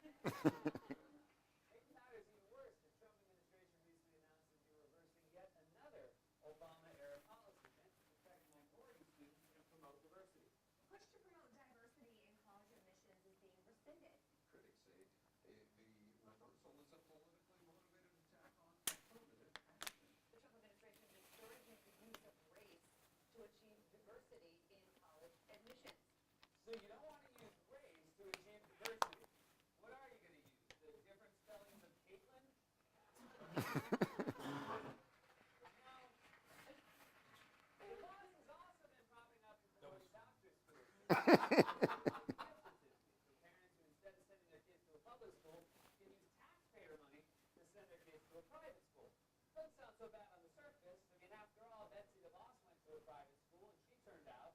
[SPEAKER 7] Make matters even worse, the Trump administration recently announced that they were reversing yet another Obama-era policy meant to protect minority students and promote diversity.
[SPEAKER 6] Push to promote diversity in college admissions is being rescinded.
[SPEAKER 4] Critics say the reversal is a politically motivated attack on affirmative action.
[SPEAKER 6] The Trump administration is discouraging the use of race to achieve diversity in college admissions.
[SPEAKER 7] So you don't want to use race to achieve diversity. What are you going to use? The different spellings of Caitlin? Now, the boss has also been propping up and promoting voucher schools. So parents who instead of sending their kids to a public school can use taxpayer money to send their kids to a private school. Doesn't sound so bad on the surface. I mean, after all, Betsy DeVos went to a private school and she turned out.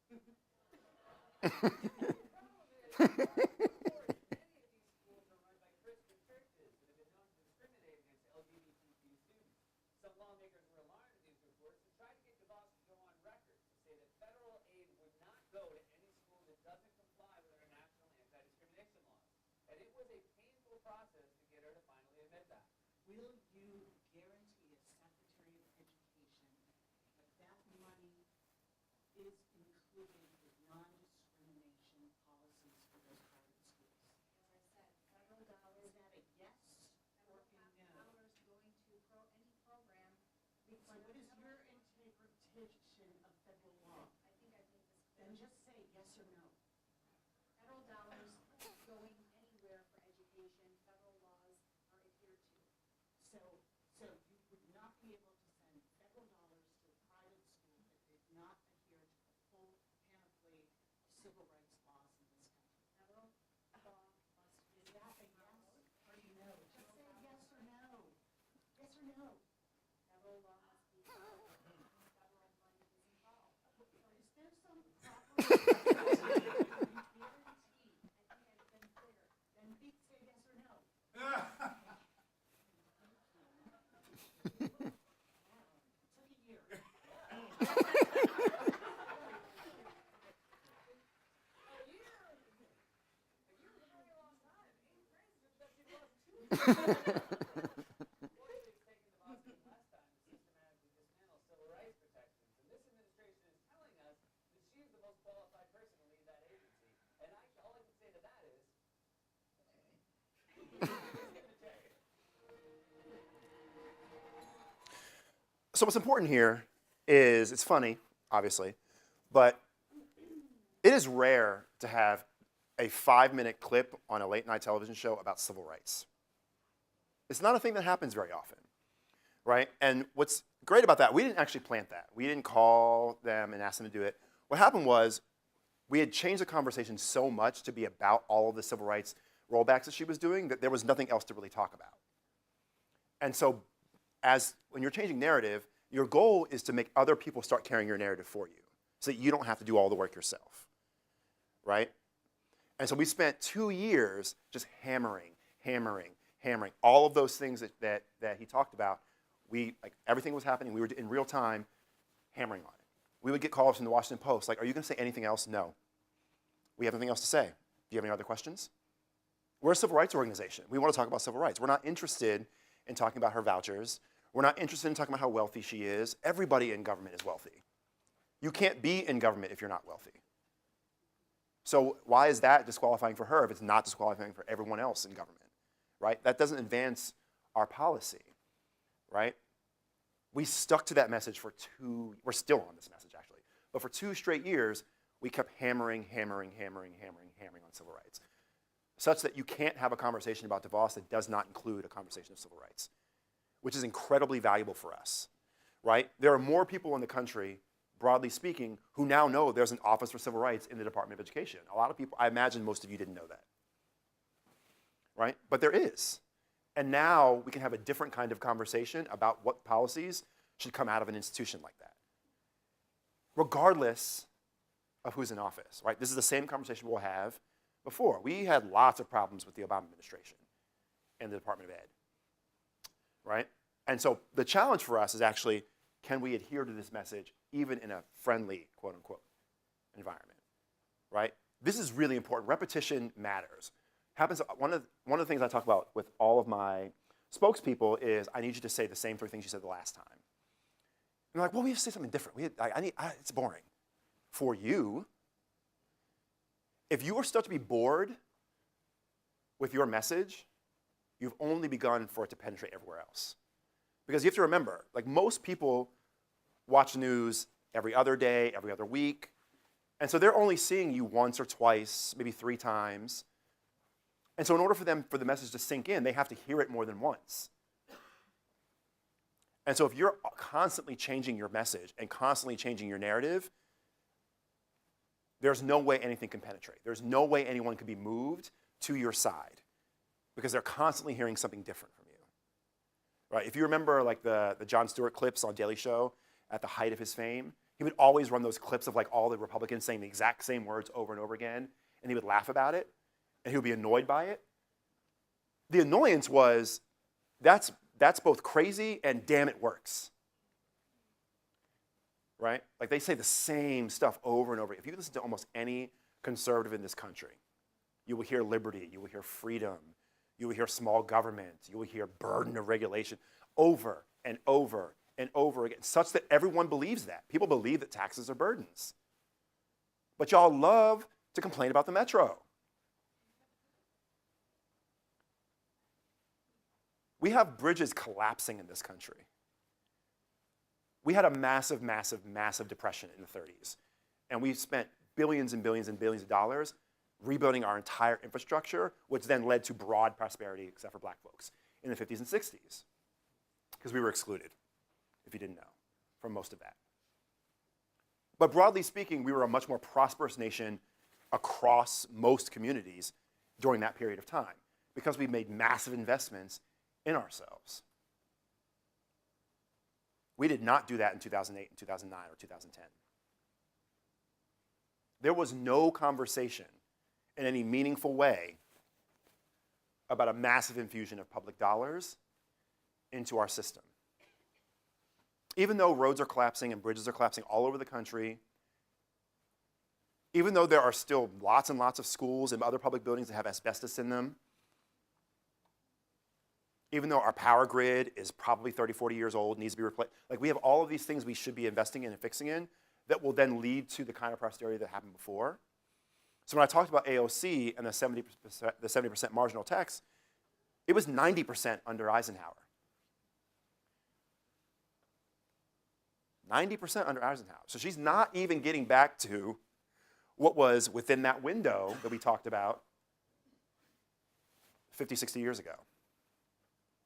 [SPEAKER 7] The problem is, many of these schools are run by Christian churches that have been known to discriminate against LGBTQ students. Some lawmakers were alarmed at these reports and tried to get DeVos to go on record to say that federal aid would not go to any school that doesn't comply with our national anti-discrimination laws. And it was a painful process to get her to finally admit that.
[SPEAKER 8] Will you guarantee as Secretary of Education that that money is included with non-discrimination policies for those private schools?
[SPEAKER 6] As I said, federal dollars,
[SPEAKER 8] Is that a yes or
[SPEAKER 6] federal
[SPEAKER 8] a no?
[SPEAKER 6] dollars going to any program.
[SPEAKER 8] So what is your interpretation of federal law?
[SPEAKER 6] I think I've made this clear.
[SPEAKER 8] Then just say yes or no.
[SPEAKER 6] Federal dollars going anywhere for education, federal laws are adhered to.
[SPEAKER 8] So you would not be able to send federal dollars to a private school that did not adhere to the full panoply of civil rights laws in this country.
[SPEAKER 6] Federal law must be.
[SPEAKER 8] Is that a yes or no? Just say yes or no. Yes or no.
[SPEAKER 6] Federal law must be followed. Federal money is involved.
[SPEAKER 8] Is there some proper guarantee?
[SPEAKER 6] I think I've been clear.
[SPEAKER 8] Then say yes or no. Took a year.
[SPEAKER 7] Washington's taken the Boston last time to systematically dismantle civil rights protections, and this administration is telling us that she is the most qualified person to lead that agency. And all I can say to that is, who's going to take it?
[SPEAKER 2] So what's important here is, it's funny, obviously, but it is rare to have a 5-minute clip on a late night television show about civil rights. It's not a thing that happens very often, right? And what's great about that, we didn't actually plant that. We didn't call them and ask them to do it. What happened was we had changed the conversation so much to be about all of the civil rights rollbacks that she was doing that there was nothing else to really talk about. And so when you're changing narrative, your goal is to make other people start carrying your narrative for you so that you don't have to do all the work yourself, right? And so we spent 2 years just hammering all of those things that he talked about. Everything was happening. We were in real time hammering on it. We would get calls from the Washington Post, like, are you going to say anything else? No. We have nothing else to say. Do you have any other questions? We're a civil rights organization. We want to talk about civil rights. We're not interested in talking about her vouchers. We're not interested in talking about how wealthy she is. Everybody in government is wealthy. You can't be in government if you're not wealthy. So why is that disqualifying for her if it's not disqualifying for everyone else in government, right? That doesn't advance our policy, right? We stuck to that message we're still on this message actually, but for 2 straight years, we kept hammering on civil rights, such that you can't have a conversation about DeVos that does not include a conversation of civil rights, which is incredibly valuable for us, right? There are more people in the country, broadly speaking, who now know there's an Office for Civil Rights in the Department of Education. A lot of people, I imagine most of you didn't know that, right? But there is. And now we can have a different kind of conversation about what policies should come out of an institution like that, regardless of who's in office, right? This is the same conversation we'll have before. We had lots of problems with the Obama administration and the Department of Ed, right? And so the challenge for us is actually, can we adhere to this message even in a friendly, quote unquote, environment, right? This is really important. Repetition matters. One of the things I talk about with all of my spokespeople is I need you to say the same 3 things you said the last time. And they're like, well, we have to say something different. It's boring. For you, if you are start to be bored with your message, you've only begun for it to penetrate everywhere else. Because you have to remember, like most people watch news every other day, every other week, and so they're only seeing you once or twice, maybe 3 times. And so in order for the message to sink in, they have to hear it more than once. And so if you're constantly changing your message and constantly changing your narrative, there's no way anything can penetrate. There's no way anyone can be moved to your side because they're constantly hearing something different from you. Right? If you remember like the Jon Stewart clips on Daily Show at the height of his fame, he would always run those clips of like all the Republicans saying the exact same words over and over again, and he would laugh about it, and he would be annoyed by it. The annoyance was, that's both crazy and damn it works. Right? Like they say the same stuff over and over. If you listen to almost any conservative in this country, you will hear liberty, you will hear freedom, you will hear small government, you will hear burden of regulation over and over and over again, such that everyone believes that. People believe that taxes are burdens. But y'all love to complain about the metro. We have bridges collapsing in this country. We had a massive, massive, massive depression in the 30s. And we spent billions and billions and billions of dollars rebuilding our entire infrastructure, which then led to broad prosperity, except for black folks, in the 50s and 60s. Because we were excluded, if you didn't know, from most of that. But broadly speaking, we were a much more prosperous nation across most communities during that period of time because we made massive investments in ourselves. We did not do that in 2008 and 2009 or 2010. There was no conversation in any meaningful way about a massive infusion of public dollars into our system. Even though roads are collapsing and bridges are collapsing all over the country, even though there are still lots and lots of schools and other public buildings that have asbestos in them, even though our power grid is probably 30, 40 years old, needs to be replaced, like we have all of these things we should be investing in and fixing in that will then lead to the kind of prosperity that happened before. So when I talked about AOC and the 70% marginal tax, it was 90% under Eisenhower. 90% under Eisenhower. So she's not even getting back to what was within that window that we talked about 50, 60 years ago.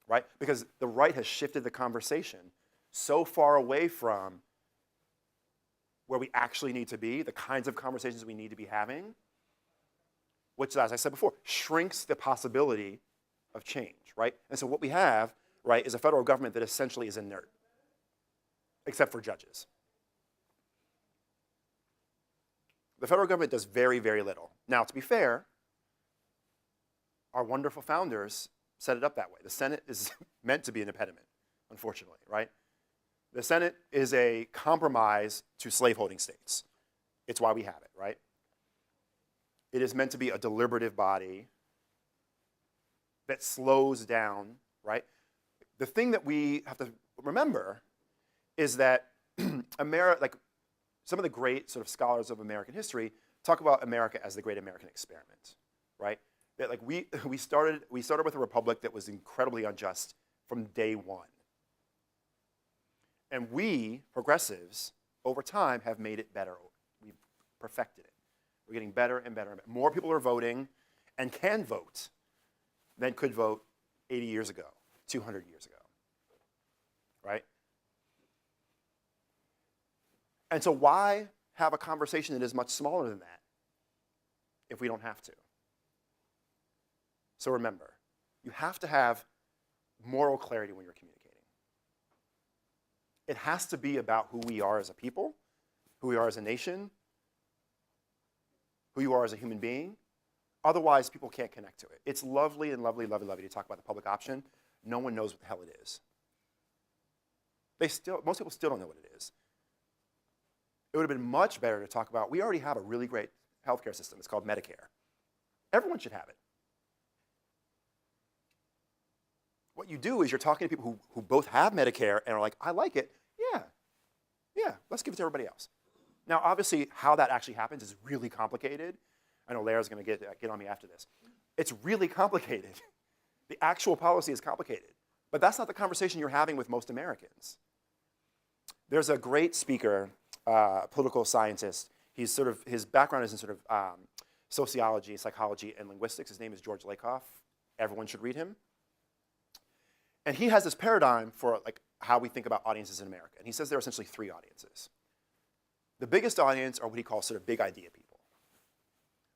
[SPEAKER 2] Right? Because the right has shifted the conversation so far away from where we actually need to be, the kinds of conversations we need to be having, which, as I said before, shrinks the possibility of change, right? And so what we have, right, is a federal government that essentially is inert, except for judges. The federal government does very, very little. Now, to be fair, our wonderful founders set it up that way. The Senate is meant to be an impediment, unfortunately, right? The Senate is a compromise to slaveholding states. It's why we have it, right? It is meant to be a deliberative body that slows down, right? The thing that we have to remember is that like some of the great sort of scholars of American history talk about America as the great American experiment, right? That like we started with a republic that was incredibly unjust from day one. And we, progressives, over time have made it better. We've perfected it. We're getting better and better and better. More people are voting and can vote than could vote 80 years ago, 200 years ago, right? And so why have a conversation that is much smaller than that if we don't have to? So remember, You have to have moral clarity when you're communicating. It has to be about who we are as a people, who we are as a nation, who you are as a human being. Otherwise, people can't connect to it. It's lovely and lovely, lovely, lovely to talk about the public option. No one knows what the hell it is. Most people still don't know what it is. It would have been much better to talk about, we already have a really great healthcare system. It's called Medicare. Everyone should have it. What you do is you're talking to people who both have Medicare and are like, I like it. Yeah, let's give it to everybody else. Now, obviously, how that actually happens is really complicated. I know Lara's going to get on me after this. It's really complicated. The actual policy is complicated. But that's not the conversation you're having with most Americans. There's a great speaker, political scientist. His background is in sociology, psychology, and linguistics. His name is George Lakoff. Everyone should read him. And he has this paradigm for how we think about audiences in America. And he says there are essentially three audiences. The biggest audience are what he calls big idea people.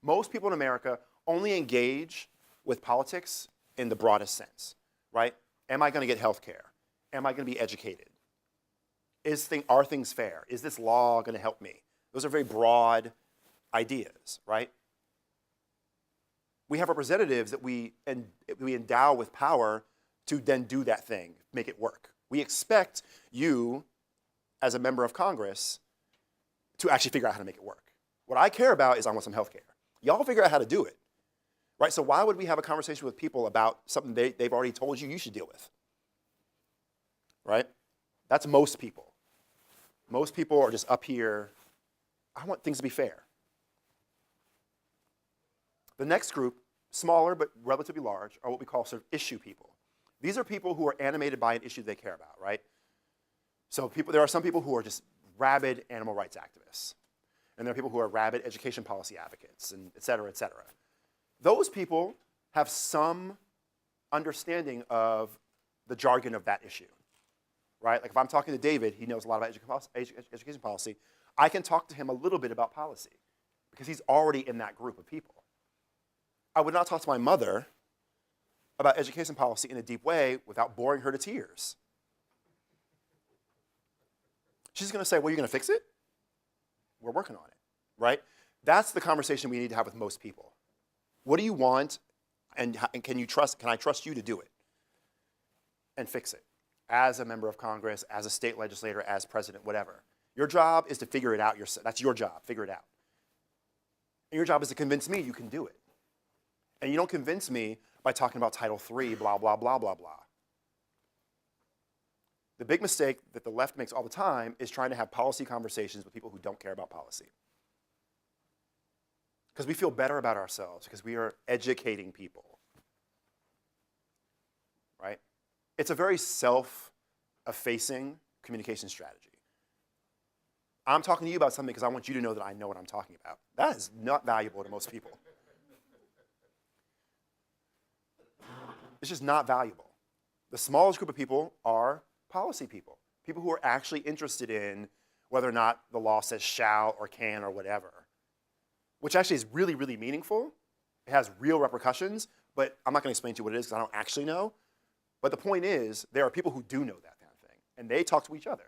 [SPEAKER 2] Most people in America only engage with politics in the broadest sense, right? Am I going to get health care? Am I going to be educated? Are things fair? Is this law going to help me? Those are very broad ideas, right? We have representatives that we endow with power to then do that thing, make it work. We expect you, as a member of Congress, to actually figure out how to make it work. What I care about is I want some health care. Y'all figure out how to do it, right? So why would we have a conversation with people about something they've already told you should deal with, right? That's most people. Most people are just up here. I want things to be fair. The next group, smaller but relatively large, are what we call issue people. These are people who are animated by an issue they care about, right? So there are some people who are just rabid animal rights activists. And there are people who are rabid education policy advocates, and et cetera, et cetera. Those people have some understanding of the jargon of that issue, right? Like if I'm talking to David, he knows a lot about education policy. I can talk to him a little bit about policy because he's already in that group of people. I would not talk to my mother about education policy in a deep way without boring her to tears. She's going to say, well, you're going to fix it? We're working on it, right? That's the conversation we need to have with most people. What do you want, and can I trust you to do it and fix it as a member of Congress, as a state legislator, as president, whatever. Your job is to figure it out yourself. That's your job, figure it out. And your job is to convince me you can do it. And you don't convince me by talking about Title III, blah, blah, blah, blah, blah. The big mistake that the left makes all the time is trying to have policy conversations with people who don't care about policy. Because we feel better about ourselves, because we are educating people, right? It's a very self-effacing communication strategy. I'm talking to you about something because I want you to know that I know what I'm talking about. That is not valuable to most people. It's just not valuable. The smallest group of people are policy people, people who are actually interested in whether or not the law says shall or can or whatever, which actually is really, really meaningful. It has real repercussions, but I'm not going to explain to you what it is because I don't actually know. But the point is, there are people who do know that kind of thing, and they talk to each other.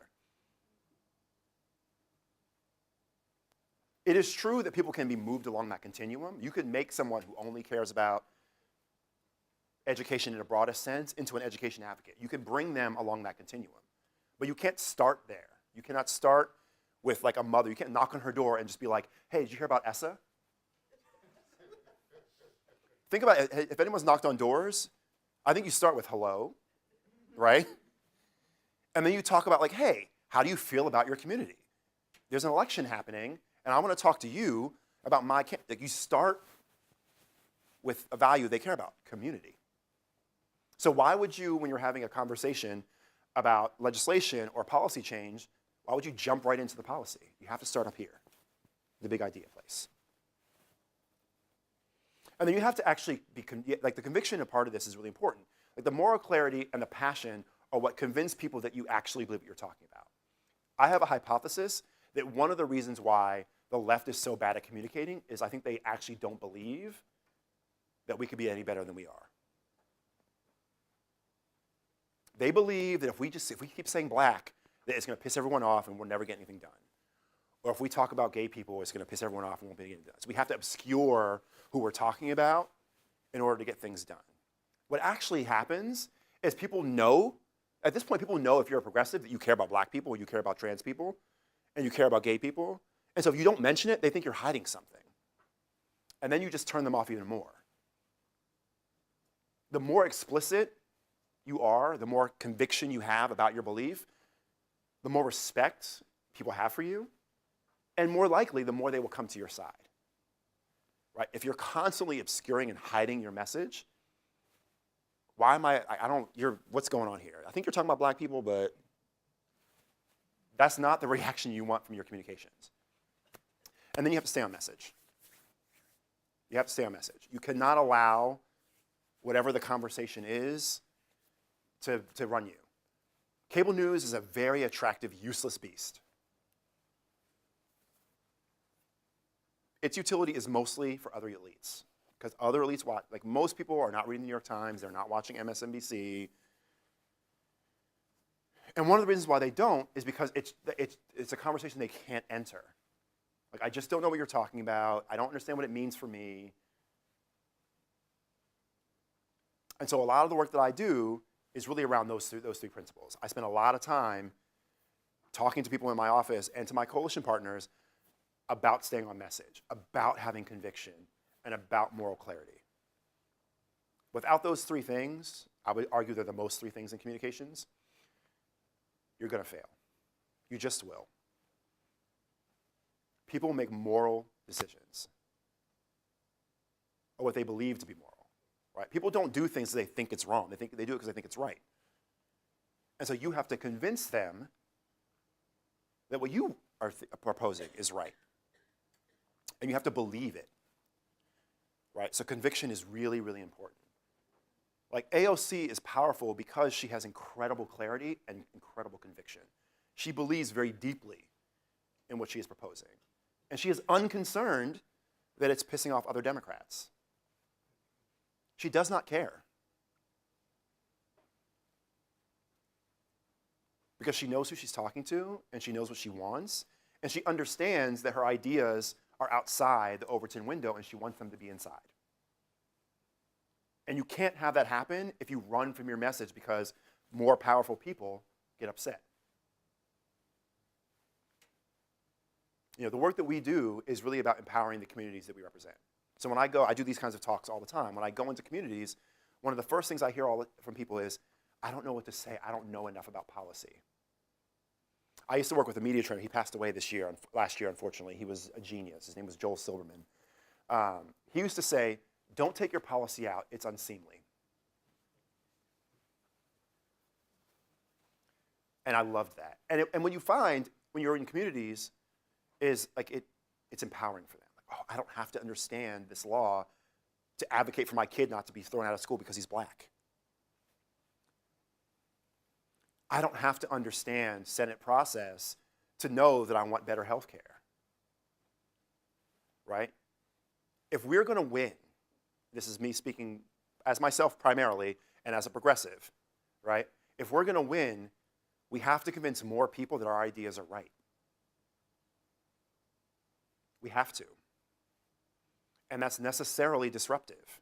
[SPEAKER 2] It is true that people can be moved along that continuum. You could make someone who only cares about education in a broadest sense into an education advocate. You can bring them along that continuum. But you can't start there. You cannot start with a mother. You can't knock on her door and just be like, hey, did you hear about ESSA? Think about it. If anyone's knocked on doors, I think you start with hello, right? And then you talk about hey, how do you feel about your community? There's an election happening, and I want to talk to you about my you start with a value they care about, community. So why would you, when you're having a conversation about legislation or policy change, why would you jump right into the policy? You have to start up here, the big idea place. And then you have to actually be, the conviction of part of this is really important. The moral clarity and the passion are what convince people that you actually believe what you're talking about. I have a hypothesis that one of the reasons why the left is so bad at communicating is I think they actually don't believe that we could be any better than we are. They believe that if we keep saying black, that it's going to piss everyone off and we'll never get anything done. Or if we talk about gay people, it's going to piss everyone off and won't be anything done. So we have to obscure who we're talking about in order to get things done. What actually happens is people know, at this point, people know if you're a progressive that you care about black people, or you care about trans people, and you care about gay people. And so if you don't mention it, they think you're hiding something. And then you just turn them off even more. The more explicit you are, the more conviction you have about your belief, the more respect people have for you, and more likely, the more they will come to your side. Right? If you're constantly obscuring and hiding your message, what's going on here? I think you're talking about black people, but that's not the reaction you want from your communications. And then you have to stay on message. You have to stay on message. You cannot allow whatever the conversation is to run you. Cable news is a very attractive, useless beast. Its utility is mostly for other elites, because other elites watch, like most people are not reading the New York Times, they're not watching MSNBC. And one of the reasons why they don't is because it's a conversation they can't enter. Like, I just don't know what you're talking about. I don't understand what it means for me. And so a lot of the work that I do is really around those three principles. I spend a lot of time talking to people in my office and to my coalition partners about staying on message, about having conviction, and about moral clarity. Without those three things, I would argue they're the most three things in communications, you're going to fail. You just will. People make moral decisions, or what they believe to be moral. Right? People don't do things because they think it's wrong. They do it because they think it's right. And so you have to convince them that what you are proposing is right. And you have to believe it. Right? So conviction is really, really important. Like, AOC is powerful because she has incredible clarity and incredible conviction. She believes very deeply in what she is proposing. And she is unconcerned that it's pissing off other Democrats. She does not care. Because she knows who she's talking to, and she knows what she wants, and she understands that her ideas are outside the Overton window, and she wants them to be inside. And you can't have that happen if you run from your message because more powerful people get upset. You know, the work that we do is really about empowering the communities that we represent. So when I do these kinds of talks all the time. When I go into communities, one of the first things I hear from people is, I don't know what to say. I don't know enough about policy. I used to work with a media trainer. He passed away last year, unfortunately. He was a genius. His name was Joel Silverman. He used to say, don't take your policy out. It's unseemly. And I loved that. And what you find when you're in communities is like it's empowering for them. Like, oh, I don't have to understand this law to advocate for my kid not to be thrown out of school because he's black. I don't have to understand Senate process to know that I want better health care. Right? If we're going to win, this is me speaking as myself primarily and as a progressive, right? If we're going to win, we have to convince more people that our ideas are right. We have to. And that's necessarily disruptive.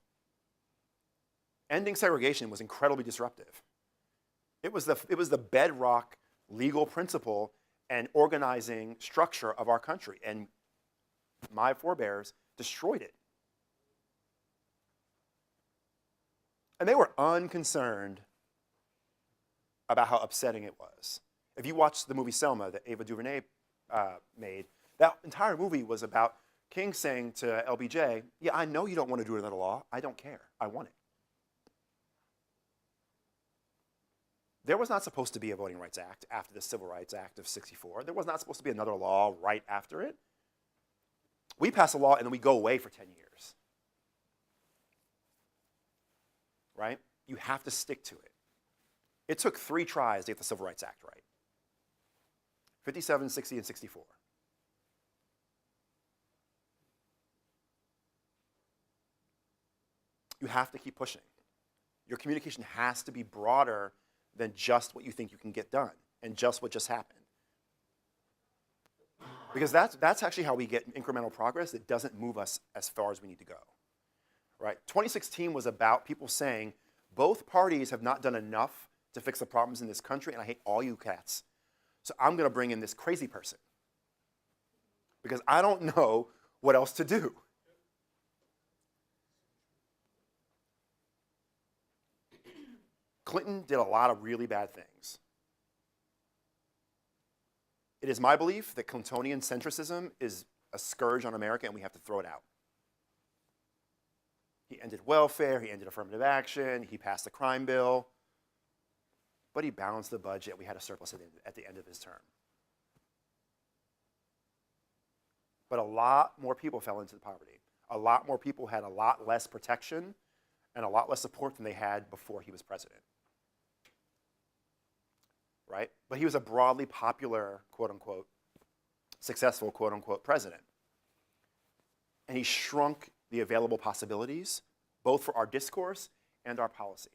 [SPEAKER 2] Ending segregation was incredibly disruptive. It was the bedrock legal principle and organizing structure of our country. And my forebears destroyed it. And they were unconcerned about how upsetting it was. If you watch the movie Selma that Ava DuVernay made, that entire movie was about King saying to LBJ, yeah, I know you don't want to do another law. I don't care. I want it. There was not supposed to be a Voting Rights Act after the Civil Rights Act of '64. There was not supposed to be another law right after it. We pass a law and then we go away for 10 years. Right? You have to stick to it. It took 3 tries to get the Civil Rights Act right. 57, 60, and 64. You have to keep pushing. Your communication has to be broader than just what you think you can get done and just what just happened. Because that's actually how we get incremental progress that doesn't move us as far as we need to go. Right? 2016 was about people saying, both parties have not done enough to fix the problems in this country, and I hate all you cats. So I'm going to bring in this crazy person. Because I don't know what else to do. Clinton did a lot of really bad things. It is my belief that Clintonian centricism is a scourge on America, and we have to throw it out. He ended welfare, he ended affirmative action, he passed the crime bill, but he balanced the budget. We had a surplus at the end of his term. But a lot more people fell into poverty. A lot more people had a lot less protection and a lot less support than they had before he was president. Right? But he was a broadly popular, quote unquote, successful, quote unquote, president. And he shrunk the available possibilities, both for our discourse and our policy.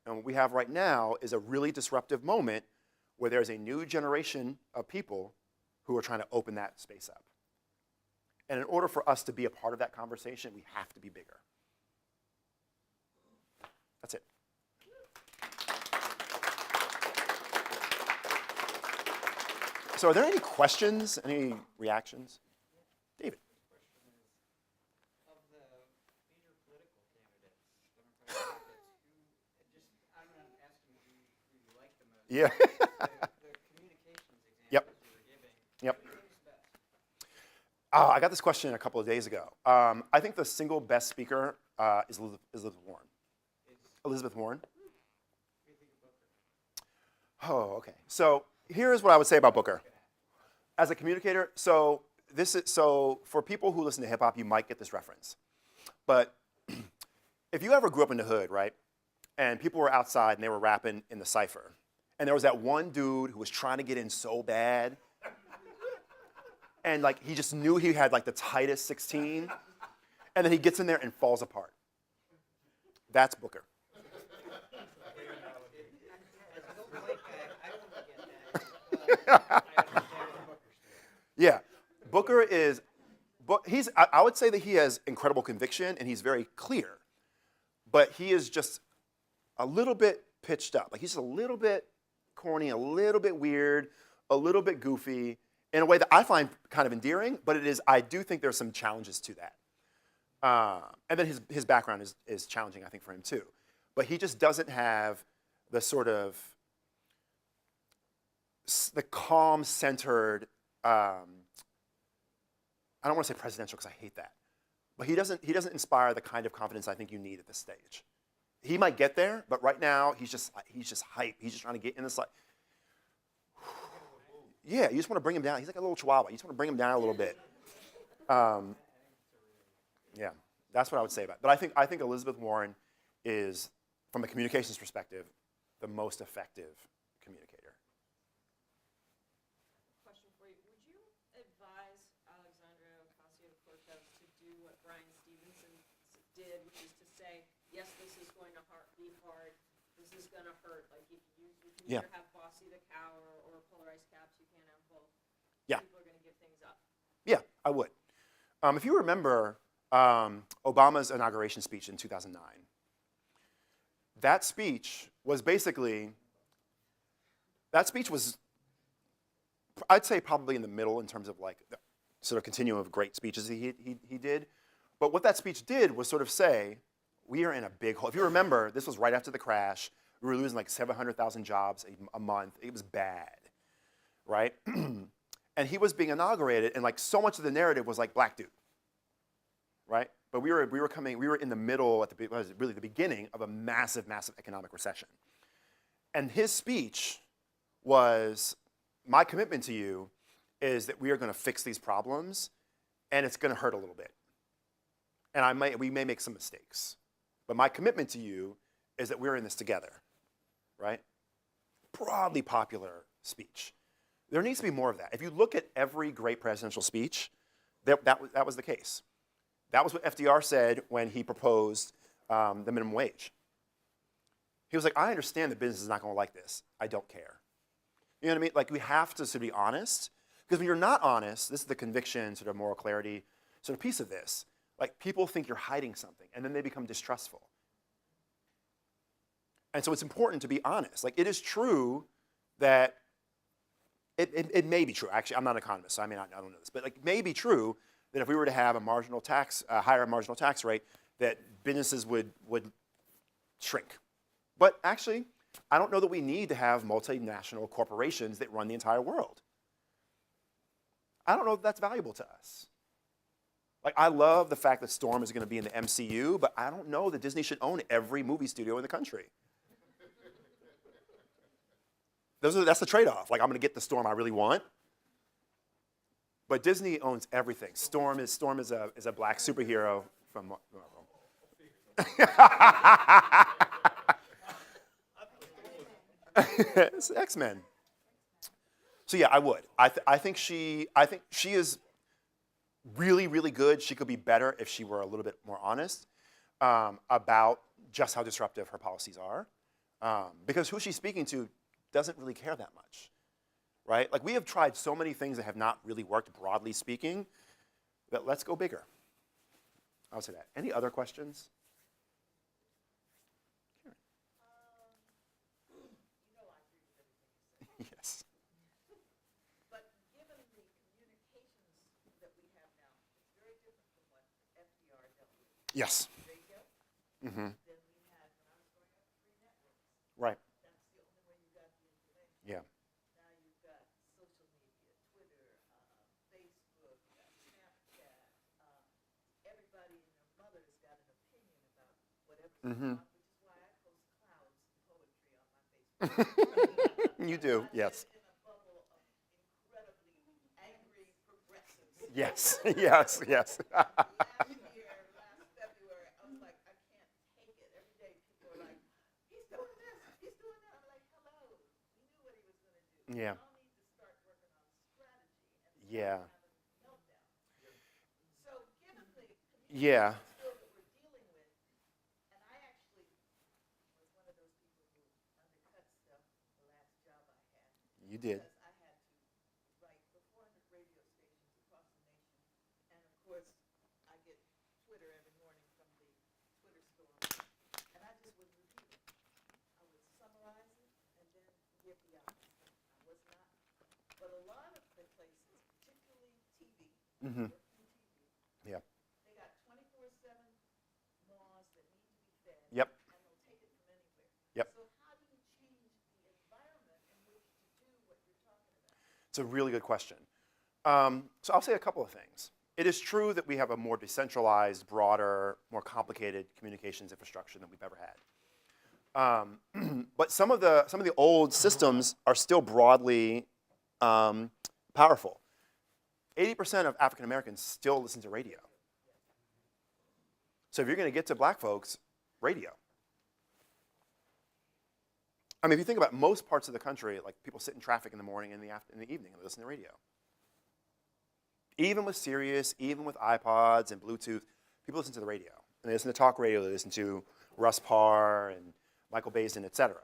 [SPEAKER 2] And what we have right now is a really disruptive moment where there's a new generation of people who are trying to open that space up. And in order for us to be a part of that conversation, we have to be bigger. That's it. So are there any questions, any reactions? David.
[SPEAKER 9] Of the major political candidates, Democratic candidates, I'm not asking who you like the most.
[SPEAKER 2] Yeah.
[SPEAKER 9] The communications examples
[SPEAKER 2] Yep.
[SPEAKER 9] you were giving.
[SPEAKER 2] Yep.
[SPEAKER 9] Who's best?
[SPEAKER 2] I got this question a couple of days ago. I think the single best speaker is Elizabeth Warren. Elizabeth Warren.
[SPEAKER 9] What do you think of Booker?
[SPEAKER 2] Oh, okay. So here's what I would say about Booker. As a communicator, so for people who listen to hip hop, you might get this reference. But if you ever grew up in the hood, right, and people were outside and they were rapping in the cypher, and there was that one dude who was trying to get in so bad, and like he just knew he had like the tightest 16, and then he gets in there and falls apart. That's Booker. Yeah, Booker is, I would say that he has incredible conviction and he's very clear, but he is just a little bit pitched up. Like he's a little bit corny, a little bit weird, a little bit goofy in a way that I find kind of endearing, but I do think there's some challenges to that. And then his background is challenging, I think, for him too. But he just doesn't have the sort of, the calm, centered, I don't want to say presidential because I hate that, but he doesn't inspire the kind of confidence I think you need at this stage. He might get there, but right now he's just hype. He's just trying to get in this like, yeah, you just want to bring him down. He's like a little chihuahua. You just want to bring him down a little bit. Yeah, that's what I would say about it. But I think Elizabeth Warren is, from a communications perspective, the most effective communicator.
[SPEAKER 1] Question for you. Would you advise Alexandria Ocasio-Cortez to do what Bryan Stevenson did, which is to say, yes, this is going to be hard, this is going to hurt. Like if you can
[SPEAKER 2] Yeah.
[SPEAKER 1] either have Bossy the cow or polarized caps, you can't have both.
[SPEAKER 2] Yeah.
[SPEAKER 1] People are going to give things up.
[SPEAKER 2] Yeah, I would. If you remember Obama's inauguration speech in 2009, that speech was, I'd say probably in the middle in terms of like the sort of continuum of great speeches he did. But what that speech did was sort of say, we are in a big hole. If you remember, this was right after the crash. We were losing like 700,000 jobs a month. It was bad, right? And he was being inaugurated, and like so much of the narrative was like black dude, right? But we were in the middle really the beginning of a massive, massive economic recession. And his speech was, my commitment to you is that we are going to fix these problems, and it's going to hurt a little bit. And we may make some mistakes. But my commitment to you is that we're in this together, right? Broadly popular speech. There needs to be more of that. If you look at every great presidential speech, that was the case. That was what FDR said when he proposed the minimum wage. He was like, I understand the business is not going to like this. I don't care. You know what I mean? Like, we have to sort of be honest. Because when you're not honest, this is the conviction, sort of moral clarity, sort of piece of this. Like, people think you're hiding something, and then they become distrustful. And so it's important to be honest. Like, it is true that, it may be true. Actually, I'm not an economist, so I don't know this. But like, it may be true that if we were to have a marginal tax, higher marginal tax rate, that businesses would shrink. But actually, I don't know that we need to have multinational corporations that run the entire world. I don't know if that's valuable to us. Like, I love the fact that Storm is going to be in the MCU, but I don't know that Disney should own every movie studio in the country. That's the trade-off. Like, I'm going to get the Storm I really want, but Disney owns everything. Storm is a black superhero from it's X-Men. So yeah, I would. I think she is really, really good. She could be better if she were a little bit more honest about just how disruptive her policies are, because who she's speaking to doesn't really care that much, right? Like, we have tried so many things that have not really worked, broadly speaking, that let's go bigger. I would say that. Any other questions? Yes.
[SPEAKER 8] But given the communications that we have now, it's very different from what FDR dealt with.
[SPEAKER 2] Yes.
[SPEAKER 8] Radio,
[SPEAKER 2] Mm-hmm.
[SPEAKER 8] then we had, when I was growing up, 3 networks.
[SPEAKER 2] Right.
[SPEAKER 8] That's the only way you got the information.
[SPEAKER 2] Yeah.
[SPEAKER 8] Now you've got social media, Twitter, Facebook, Snapchat. Everybody and their mother's got an opinion about whatever's going on, which is why I post clouds and poetry on my Facebook.
[SPEAKER 2] You do. Yes.
[SPEAKER 8] In a bubble of incredibly angry progressives.
[SPEAKER 2] Yes. Yes. Yes.
[SPEAKER 8] Last February, I was like, I can't take it. Every day people are like, he's doing this, he's doing that. I'm like, hello. We knew what he was going to do.
[SPEAKER 2] Yeah.
[SPEAKER 8] We all need to start working on strategy and
[SPEAKER 2] Yeah.
[SPEAKER 8] having meltdown. So given the
[SPEAKER 2] Yeah.
[SPEAKER 8] skill that we're dealing with, and I actually was one of those people who undercut stuff the last job I had.
[SPEAKER 2] You did.
[SPEAKER 8] Because I had to write for 400 radio stations across the nation. And of course, I get Twitter every morning from the Twitter storm. And I just would review it. I would summarize it and then give the opposite. I was not. But a lot of the places, particularly TV,
[SPEAKER 2] Mm-hmm.
[SPEAKER 8] working TV,
[SPEAKER 2] Yeah.
[SPEAKER 8] they got 24/7 laws that need to be fed.
[SPEAKER 2] Yep.
[SPEAKER 8] And they'll take it from anywhere.
[SPEAKER 2] Yep.
[SPEAKER 8] So how do you change the environment in which to do what you're talking about?
[SPEAKER 2] It's a really good question. So I'll say a couple of things. It is true that we have a more decentralized, broader, more complicated communications infrastructure than we've ever had. But some of the old systems are still broadly powerful. 80% of African Americans still listen to radio. So if you're going to get to black folks, radio. I mean, if you think about most parts of the country, like, people sit in traffic in the morning and in the evening and they listen to radio. Even with Sirius, even with iPods and Bluetooth, people listen to the radio. And they listen to talk radio, they listen to Russ Parr and Michael Basin, et cetera,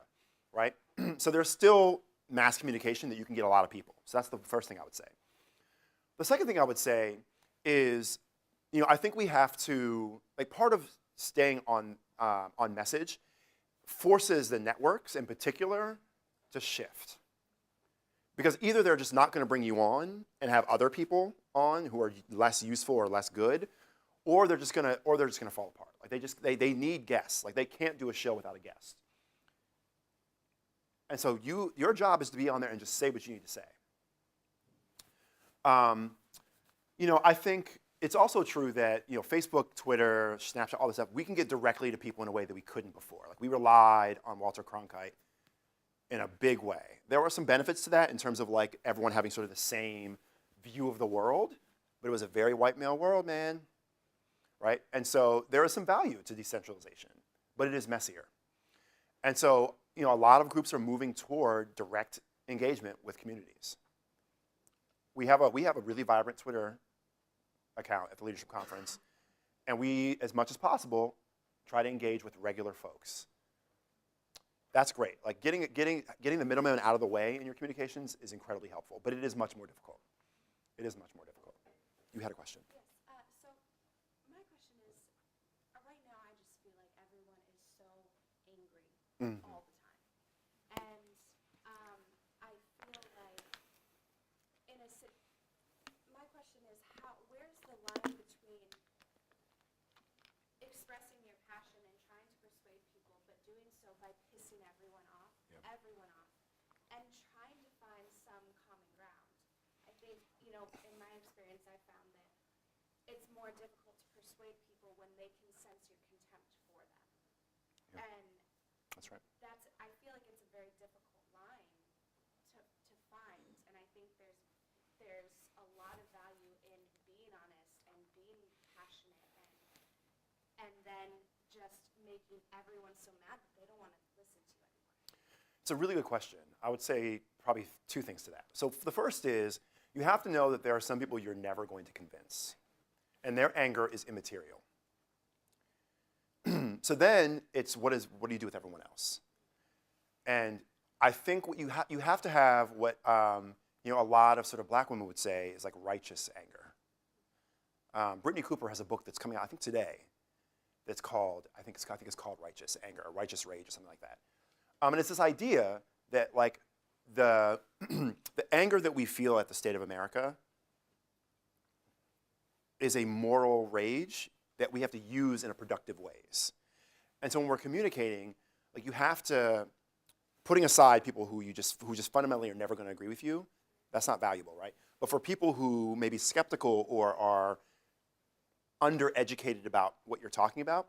[SPEAKER 2] right? So there's still mass communication that you can get a lot of people. So that's the first thing I would say. The second thing I would say is, I think we have to, like, part of staying on message forces the networks in particular to shift. Because either they're just not going to bring you on and have other people on who are less useful or less good, or they're just going to fall apart. Like, they need guests. Like, they can't do a show without a guest. And so your job is to be on there and just say what you need to say. I think it's also true that Facebook, Twitter, Snapchat, all this stuff, we can get directly to people in a way that we couldn't before. Like, we relied on Walter Cronkite in a big way. There were some benefits to that in terms of, like, everyone having sort of the same view of the world, but it was a very white male world, man, right? And so there is some value to decentralization, but it is messier. And so, a lot of groups are moving toward direct engagement with communities. We have a really vibrant Twitter account at the Leadership Conference, and we, as much as possible, try to engage with regular folks. That's great. Like getting the middleman out of the way in your communications is incredibly helpful, but it is much more difficult. It is much more difficult. You had a question.
[SPEAKER 10] Yes. So my question is, right now I just feel like everyone is so angry all the time, and I feel like my question is, where's the line between expressing your passion and trying to persuade people, but doing so by pissing everyone off, and trying to find some common ground? I think, in my experience, I found that it's more difficult to persuade people when they can sense your contempt for them.
[SPEAKER 2] Yeah.
[SPEAKER 10] And
[SPEAKER 2] That's right.
[SPEAKER 10] I feel like it's a very difficult line to find, and I think there's a lot of value in being honest and being passionate and then just making everyone so mad that they don't want to listen to you anymore.
[SPEAKER 2] It's a really good question. I would say probably two things to that. So the first is you have to know that there are some people you're never going to convince, and their anger is immaterial. So then it's what do you do with everyone else? And I think what you have to have what a lot of sort of black women would say is like righteous anger. Brittany Cooper has a book that's coming out I think today. That's called I think it's called Righteous Anger or Righteous Rage or something like that. And it's this idea that like the anger that we feel at the state of America is a moral rage that we have to use in a productive ways. And so when we're communicating, like you have to, putting aside people who just fundamentally are never going to agree with you, that's not valuable, right? But for people who may be skeptical or are undereducated about what you're talking about,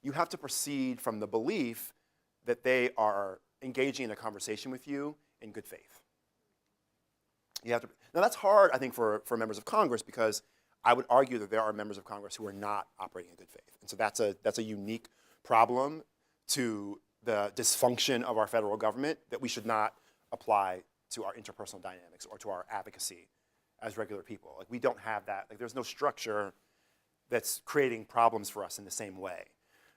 [SPEAKER 2] you have to proceed from the belief that they are engaging in a conversation with you in good faith. You have to. Now that's hard, I think, for members of Congress because I would argue that there are members of Congress who are not operating in good faith, and so that's a unique problem to the dysfunction of our federal government that we should not apply to our interpersonal dynamics or to our advocacy as regular people. Like we don't have that. Like there's no structure that's creating problems for us in the same way,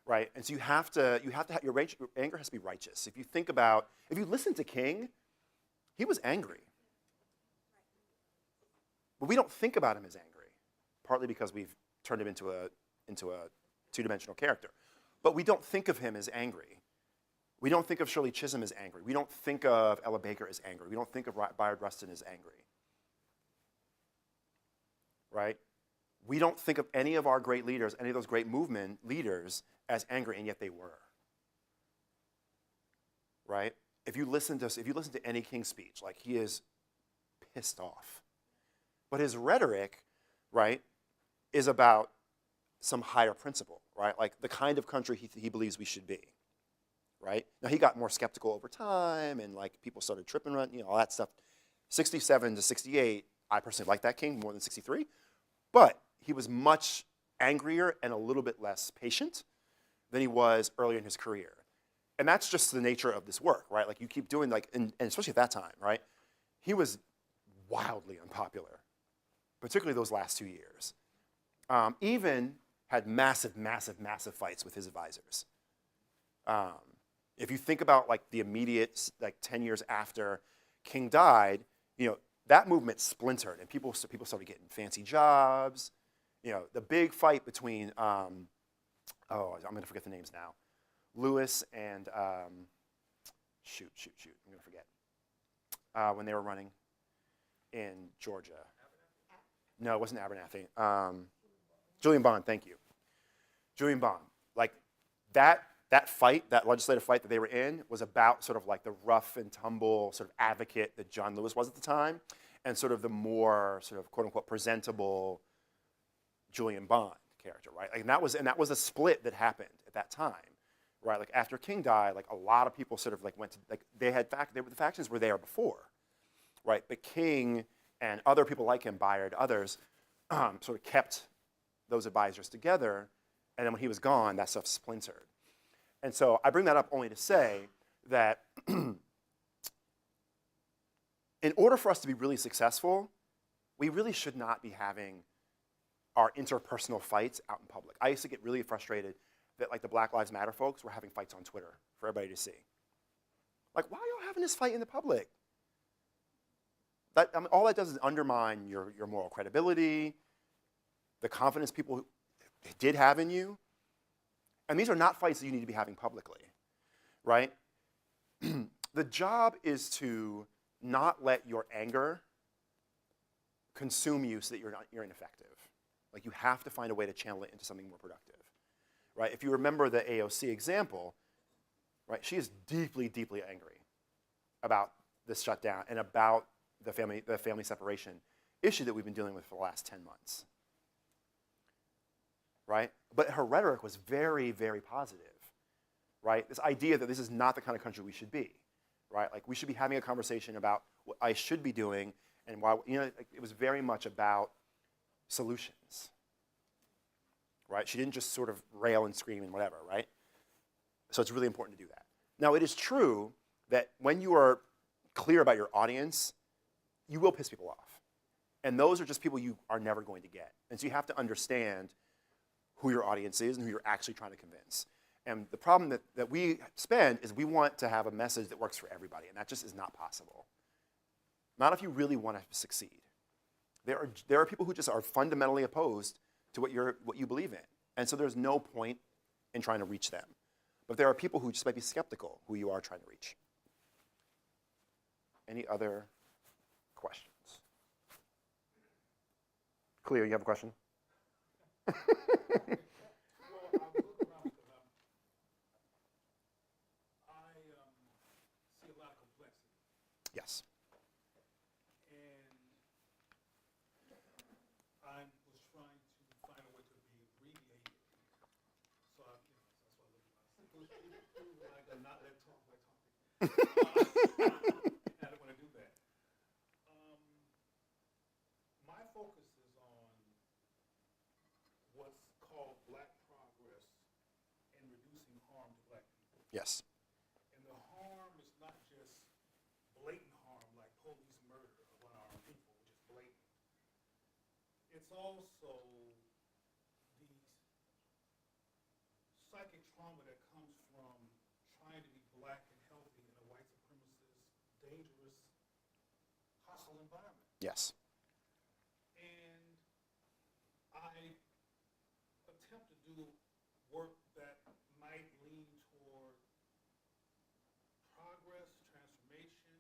[SPEAKER 2] right? And so you have to have your anger has to be righteous. If you listen to King, he was angry. But we don't think about him as angry, partly because we've turned him into a two-dimensional character. But we don't think of him as angry. We don't think of Shirley Chisholm as angry. We don't think of Ella Baker as angry. We don't think of Bayard Rustin as angry, right? We don't think of any of our great leaders, any of those great movement leaders as angry, and yet they were, right? If you listen to any King speech, like he is pissed off. But his rhetoric, right, is about some higher principle, right? Like the kind of country he believes we should be, right? Now he got more skeptical over time, and like people started tripping, all that stuff. 67 to 68, I personally like that King more than 63, but he was much angrier and a little bit less patient than he was earlier in his career. And that's just the nature of this work, right? Like you keep doing and especially at that time, right? He was wildly unpopular, particularly those last 2 years. Even had massive fights with his advisors. If you think about like the immediate 10 years after King died, that movement splintered and people started getting fancy jobs. The big fight between, I'm going to forget the names now, Lewis and, shoot, I'm going to forget, when they were running in Georgia. No, it wasn't Abernathy. Julian Bond, thank you. Julian Bond. Like that fight, that legislative fight that they were in was about sort of like the rough and tumble sort of advocate that John Lewis was at the time and sort of the more sort of quote unquote presentable Julian Bond character, right? Like, and that was a split that happened at that time, right? Like after King died, like a lot of people sort of like went to like the factions were there before, right? But King and other people like him, Bayard, others, sort of kept those advisors together, and then when he was gone, that stuff splintered. And so I bring that up only to say that in order for us to be really successful, we really should not be having our interpersonal fights out in public. I used to get really frustrated that like the Black Lives Matter folks were having fights on Twitter for everybody to see. Like, why are y'all having this fight in the public? All that does is undermine your moral credibility, the confidence people did have in you. And these are not fights that you need to be having publicly, right? The job is to not let your anger consume you so that you're ineffective. Like, you have to find a way to channel it into something more productive, right? If you remember the AOC example, right, she is deeply, deeply angry about this shutdown and about the family separation issue that we've been dealing with for the last 10 months, right? But her rhetoric was very, very positive, right? This idea that this is not the kind of country we should be, right? Like, we should be having a conversation about what I should be doing and why, it was very much about solutions, right? She didn't just sort of rail and scream and whatever, right? So it's really important to do that. Now, it is true that when you are clear about your audience, you will piss people off. And those are just people you are never going to get. And so you have to understand who your audience is and who you're actually trying to convince. And the problem that we spend is we want to have a message that works for everybody, and that just is not possible. Not if you really want to succeed. There are people who just are fundamentally opposed to what you believe in. And so there's no point in trying to reach them. But there are people who just might be skeptical who you are trying to reach. Any other questions? Cleo, you have a question?
[SPEAKER 3] Well, I look around because I see a lot of complexity.
[SPEAKER 2] Yes.
[SPEAKER 3] And I was trying to find a way to be abbreviated. So that's why I look at my simple like a not let talk by topic. I don't want to do that. My focus is on what's called Black progress and reducing harm to Black people.
[SPEAKER 2] Yes.
[SPEAKER 3] And the harm is not just blatant harm like police murder of unarmed people, which is blatant. It's also the psychic trauma that comes from trying to be Black and healthy in a white supremacist, dangerous, hostile environment.
[SPEAKER 2] Yes.
[SPEAKER 3] And I attempt to do work that might lean toward progress, transformation,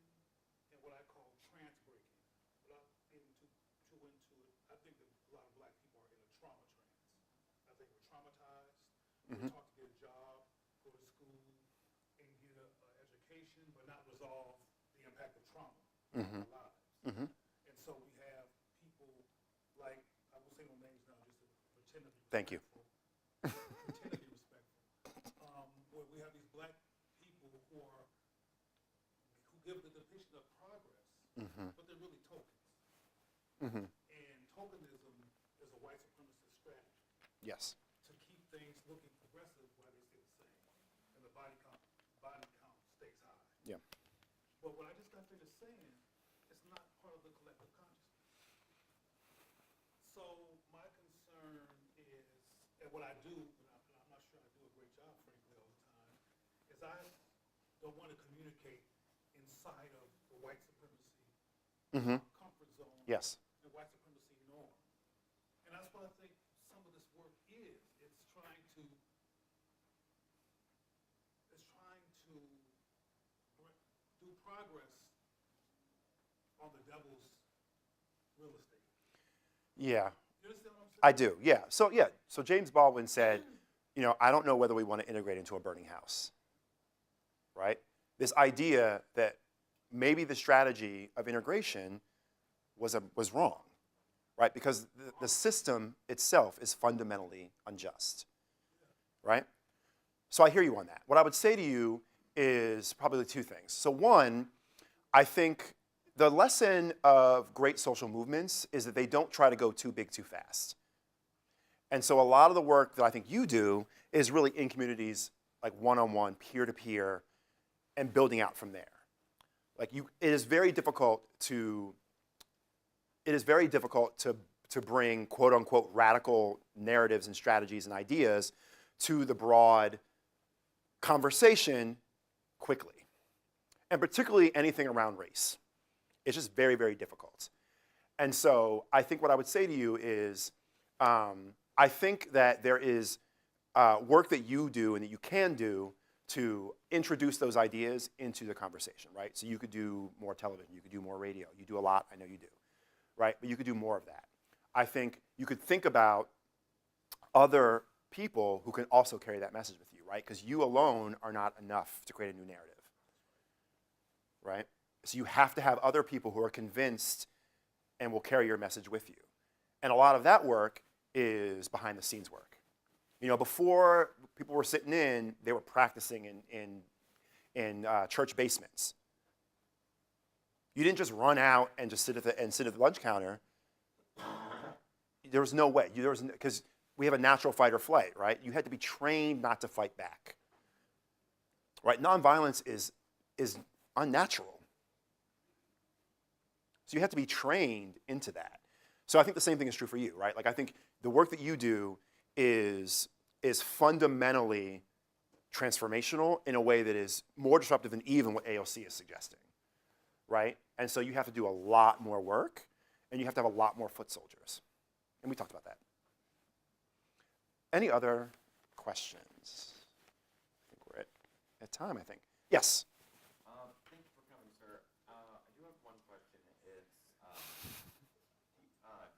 [SPEAKER 3] and what I call trans-breaking. Without getting too into it, I think that a lot of Black people are in a trauma trance. I think we're traumatized. We're taught to get a job, go to school, and get an education, but not resolve the impact of trauma in our lives. And so we have people like, I won't say no names now, just to pretend to be respectful.
[SPEAKER 2] Thank you.
[SPEAKER 3] Pretend to be respectful. Where we have these Black people who give the depiction of progress, but they're really tokens. And tokenism is a white supremacist strategy.
[SPEAKER 2] Yes.
[SPEAKER 3] To keep things looking progressive while they stay the same, and the body count stays high.
[SPEAKER 2] Yeah.
[SPEAKER 3] But what I just got finished saying, it's not part of the collective consciousness. So my concern is, and what I do, and I'm not sure I do a great job, frankly, all the time, is I don't want to communicate inside of the white supremacy comfort zone.
[SPEAKER 2] Yes.
[SPEAKER 3] The white supremacy norm. And that's what I think some of this work is. It's trying to do progress on the devil's real estate.
[SPEAKER 2] Yeah.
[SPEAKER 3] You understand what I'm saying?
[SPEAKER 2] I do, yeah. So James Baldwin said, I don't know whether we want to integrate into a burning house, right? This idea that maybe the strategy of integration was wrong, right? Because the system itself is fundamentally unjust, right? So I hear you on that. What I would say to you is probably two things. So one, I think the lesson of great social movements is that they don't try to go too big too fast. And so a lot of the work that I think you do is really in communities, like one-on-one, peer-to-peer, and building out from there. Like it is very difficult to bring quote unquote radical narratives and strategies and ideas to the broad conversation quickly. and particularly anything around race. It's just very, very difficult. And so I think what I would say to you is, I think that there is work that you do and that you can do to introduce those ideas into the conversation, right? So you could do more television, you could do more radio, you do a lot, I know you do, right? But you could do more of that. I think you could think about other people who can also carry that message with you, right? Because you alone are not enough to create a new narrative, right? So you have to have other people who are convinced and will carry your message with you. And a lot of that work is behind the scenes work. You know, before people were sitting in, they were practicing in church basements. You didn't just run out and just sit at the lunch counter. There was no way. Because we have a natural fight or flight, right? You had to be trained not to fight back, right? Nonviolence is unnatural. So you have to be trained into that. So I think the same thing is true for you, right? Like I think the work that you do is fundamentally transformational in a way that is more disruptive than even what AOC is suggesting, right? And so you have to do a lot more work, and you have to have a lot more foot soldiers. And we talked about that. Any other questions? I think we're at time, I think. Yes?
[SPEAKER 11] Thank you for coming, sir. I do have one question. It's,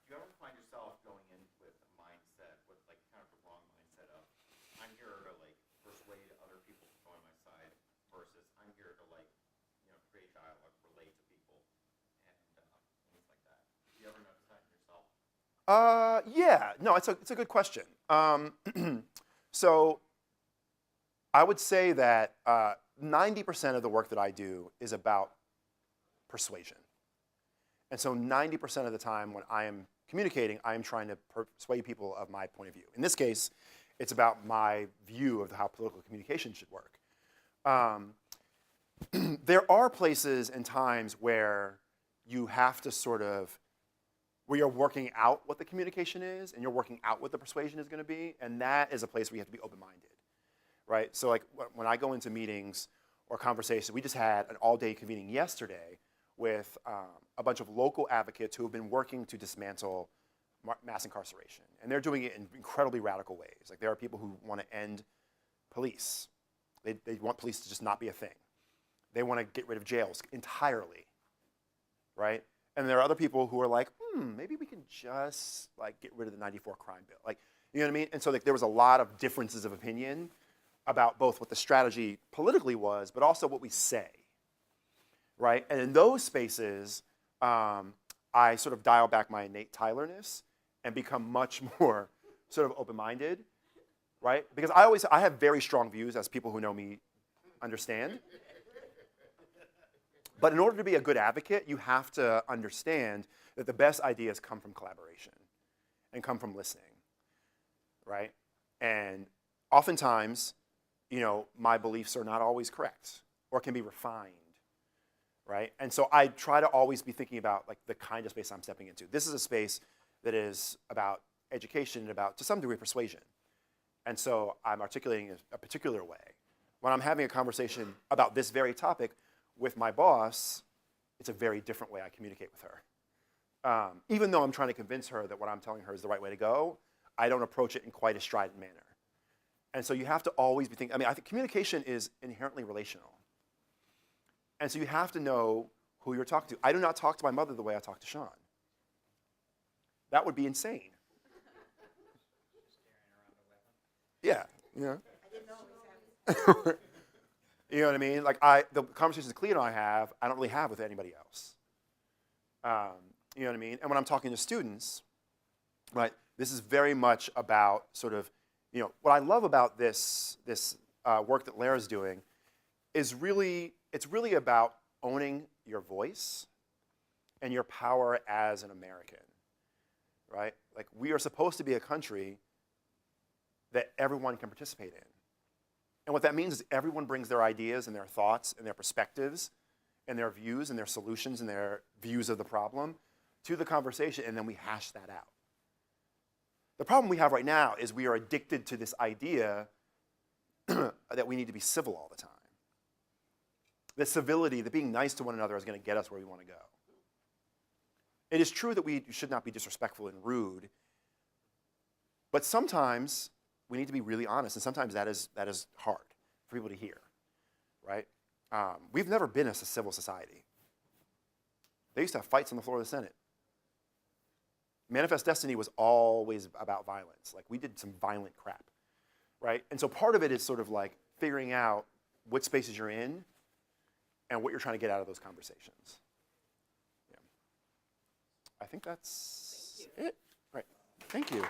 [SPEAKER 11] do you ever find yourself going in with a mindset, with like kind of the wrong mindset of, I'm here to like persuade other people to join my side, versus I'm here to like, create dialogue, relate to people, and things like that. Do you ever notice that in yourself?
[SPEAKER 2] Yeah, no, it's a good question. So I would say that 90% of the work that I do is about persuasion. And so 90% of the time when I am communicating, I am trying to persuade people of my point of view. In this case, it's about my view of how political communication should work. There are places and times where you have to where you're working out what the communication is, and you're working out what the persuasion is going to be, and that is a place where you have to be open-minded, right? So like when I go into meetings or conversations, we just had an all-day convening yesterday with a bunch of local advocates who have been working to dismantle mass incarceration, and they're doing it in incredibly radical ways. Like there are people who want to end police. They want police to just not be a thing. They want to get rid of jails entirely, right? And there are other people who are like, maybe we can just like get rid of the 94 crime bill. Like, you know what I mean? And so like, there was a lot of differences of opinion about both what the strategy politically was, but also what we say, right? And in those spaces, I sort of dial back my innate Tylerness and become much more sort of open-minded, right? Because I have very strong views, as people who know me understand. But in order to be a good advocate, you have to understand that the best ideas come from collaboration and come from listening, right? And oftentimes, my beliefs are not always correct or can be refined, right? And so I try to always be thinking about like the kind of space I'm stepping into. This is a space that is about education and about, to some degree, persuasion. And so I'm articulating a particular way. When I'm having a conversation about this very topic with my boss, it's a very different way I communicate with her. Even though I'm trying to convince her that what I'm telling her is the right way to go, I don't approach it in quite a strident manner. And so you have to always be thinking, I think communication is inherently relational. And so you have to know who you're talking to. I do not talk to my mother the way I talk to Sean. That would be insane. Yeah,
[SPEAKER 8] I didn't know it was happening.
[SPEAKER 2] You know what I mean? Like the conversations that Cleo and I have, I don't really have with anybody else. You know what I mean? And when I'm talking to students, right, this is very much about sort of, what I love about this work that Lara's doing is it's really about owning your voice and your power as an American, right? Like we are supposed to be a country that everyone can participate in. And what that means is everyone brings their ideas and their thoughts and their perspectives and their views and their solutions and their views of the problem to the conversation, and then we hash that out. The problem we have right now is we are addicted to this idea that we need to be civil all the time. that civility, that being nice to one another is going to get us where we want to go. It is true that we should not be disrespectful and rude, but sometimes we need to be really honest, and sometimes that is hard for people to hear, right? We've never been a civil society. They used to have fights on the floor of the Senate. Manifest Destiny was always about violence. Like, we did some violent crap, right? And so part of it is sort of like figuring out what spaces you're in and what you're trying to get out of those conversations. Yeah. I think that's it. Right. Thank you.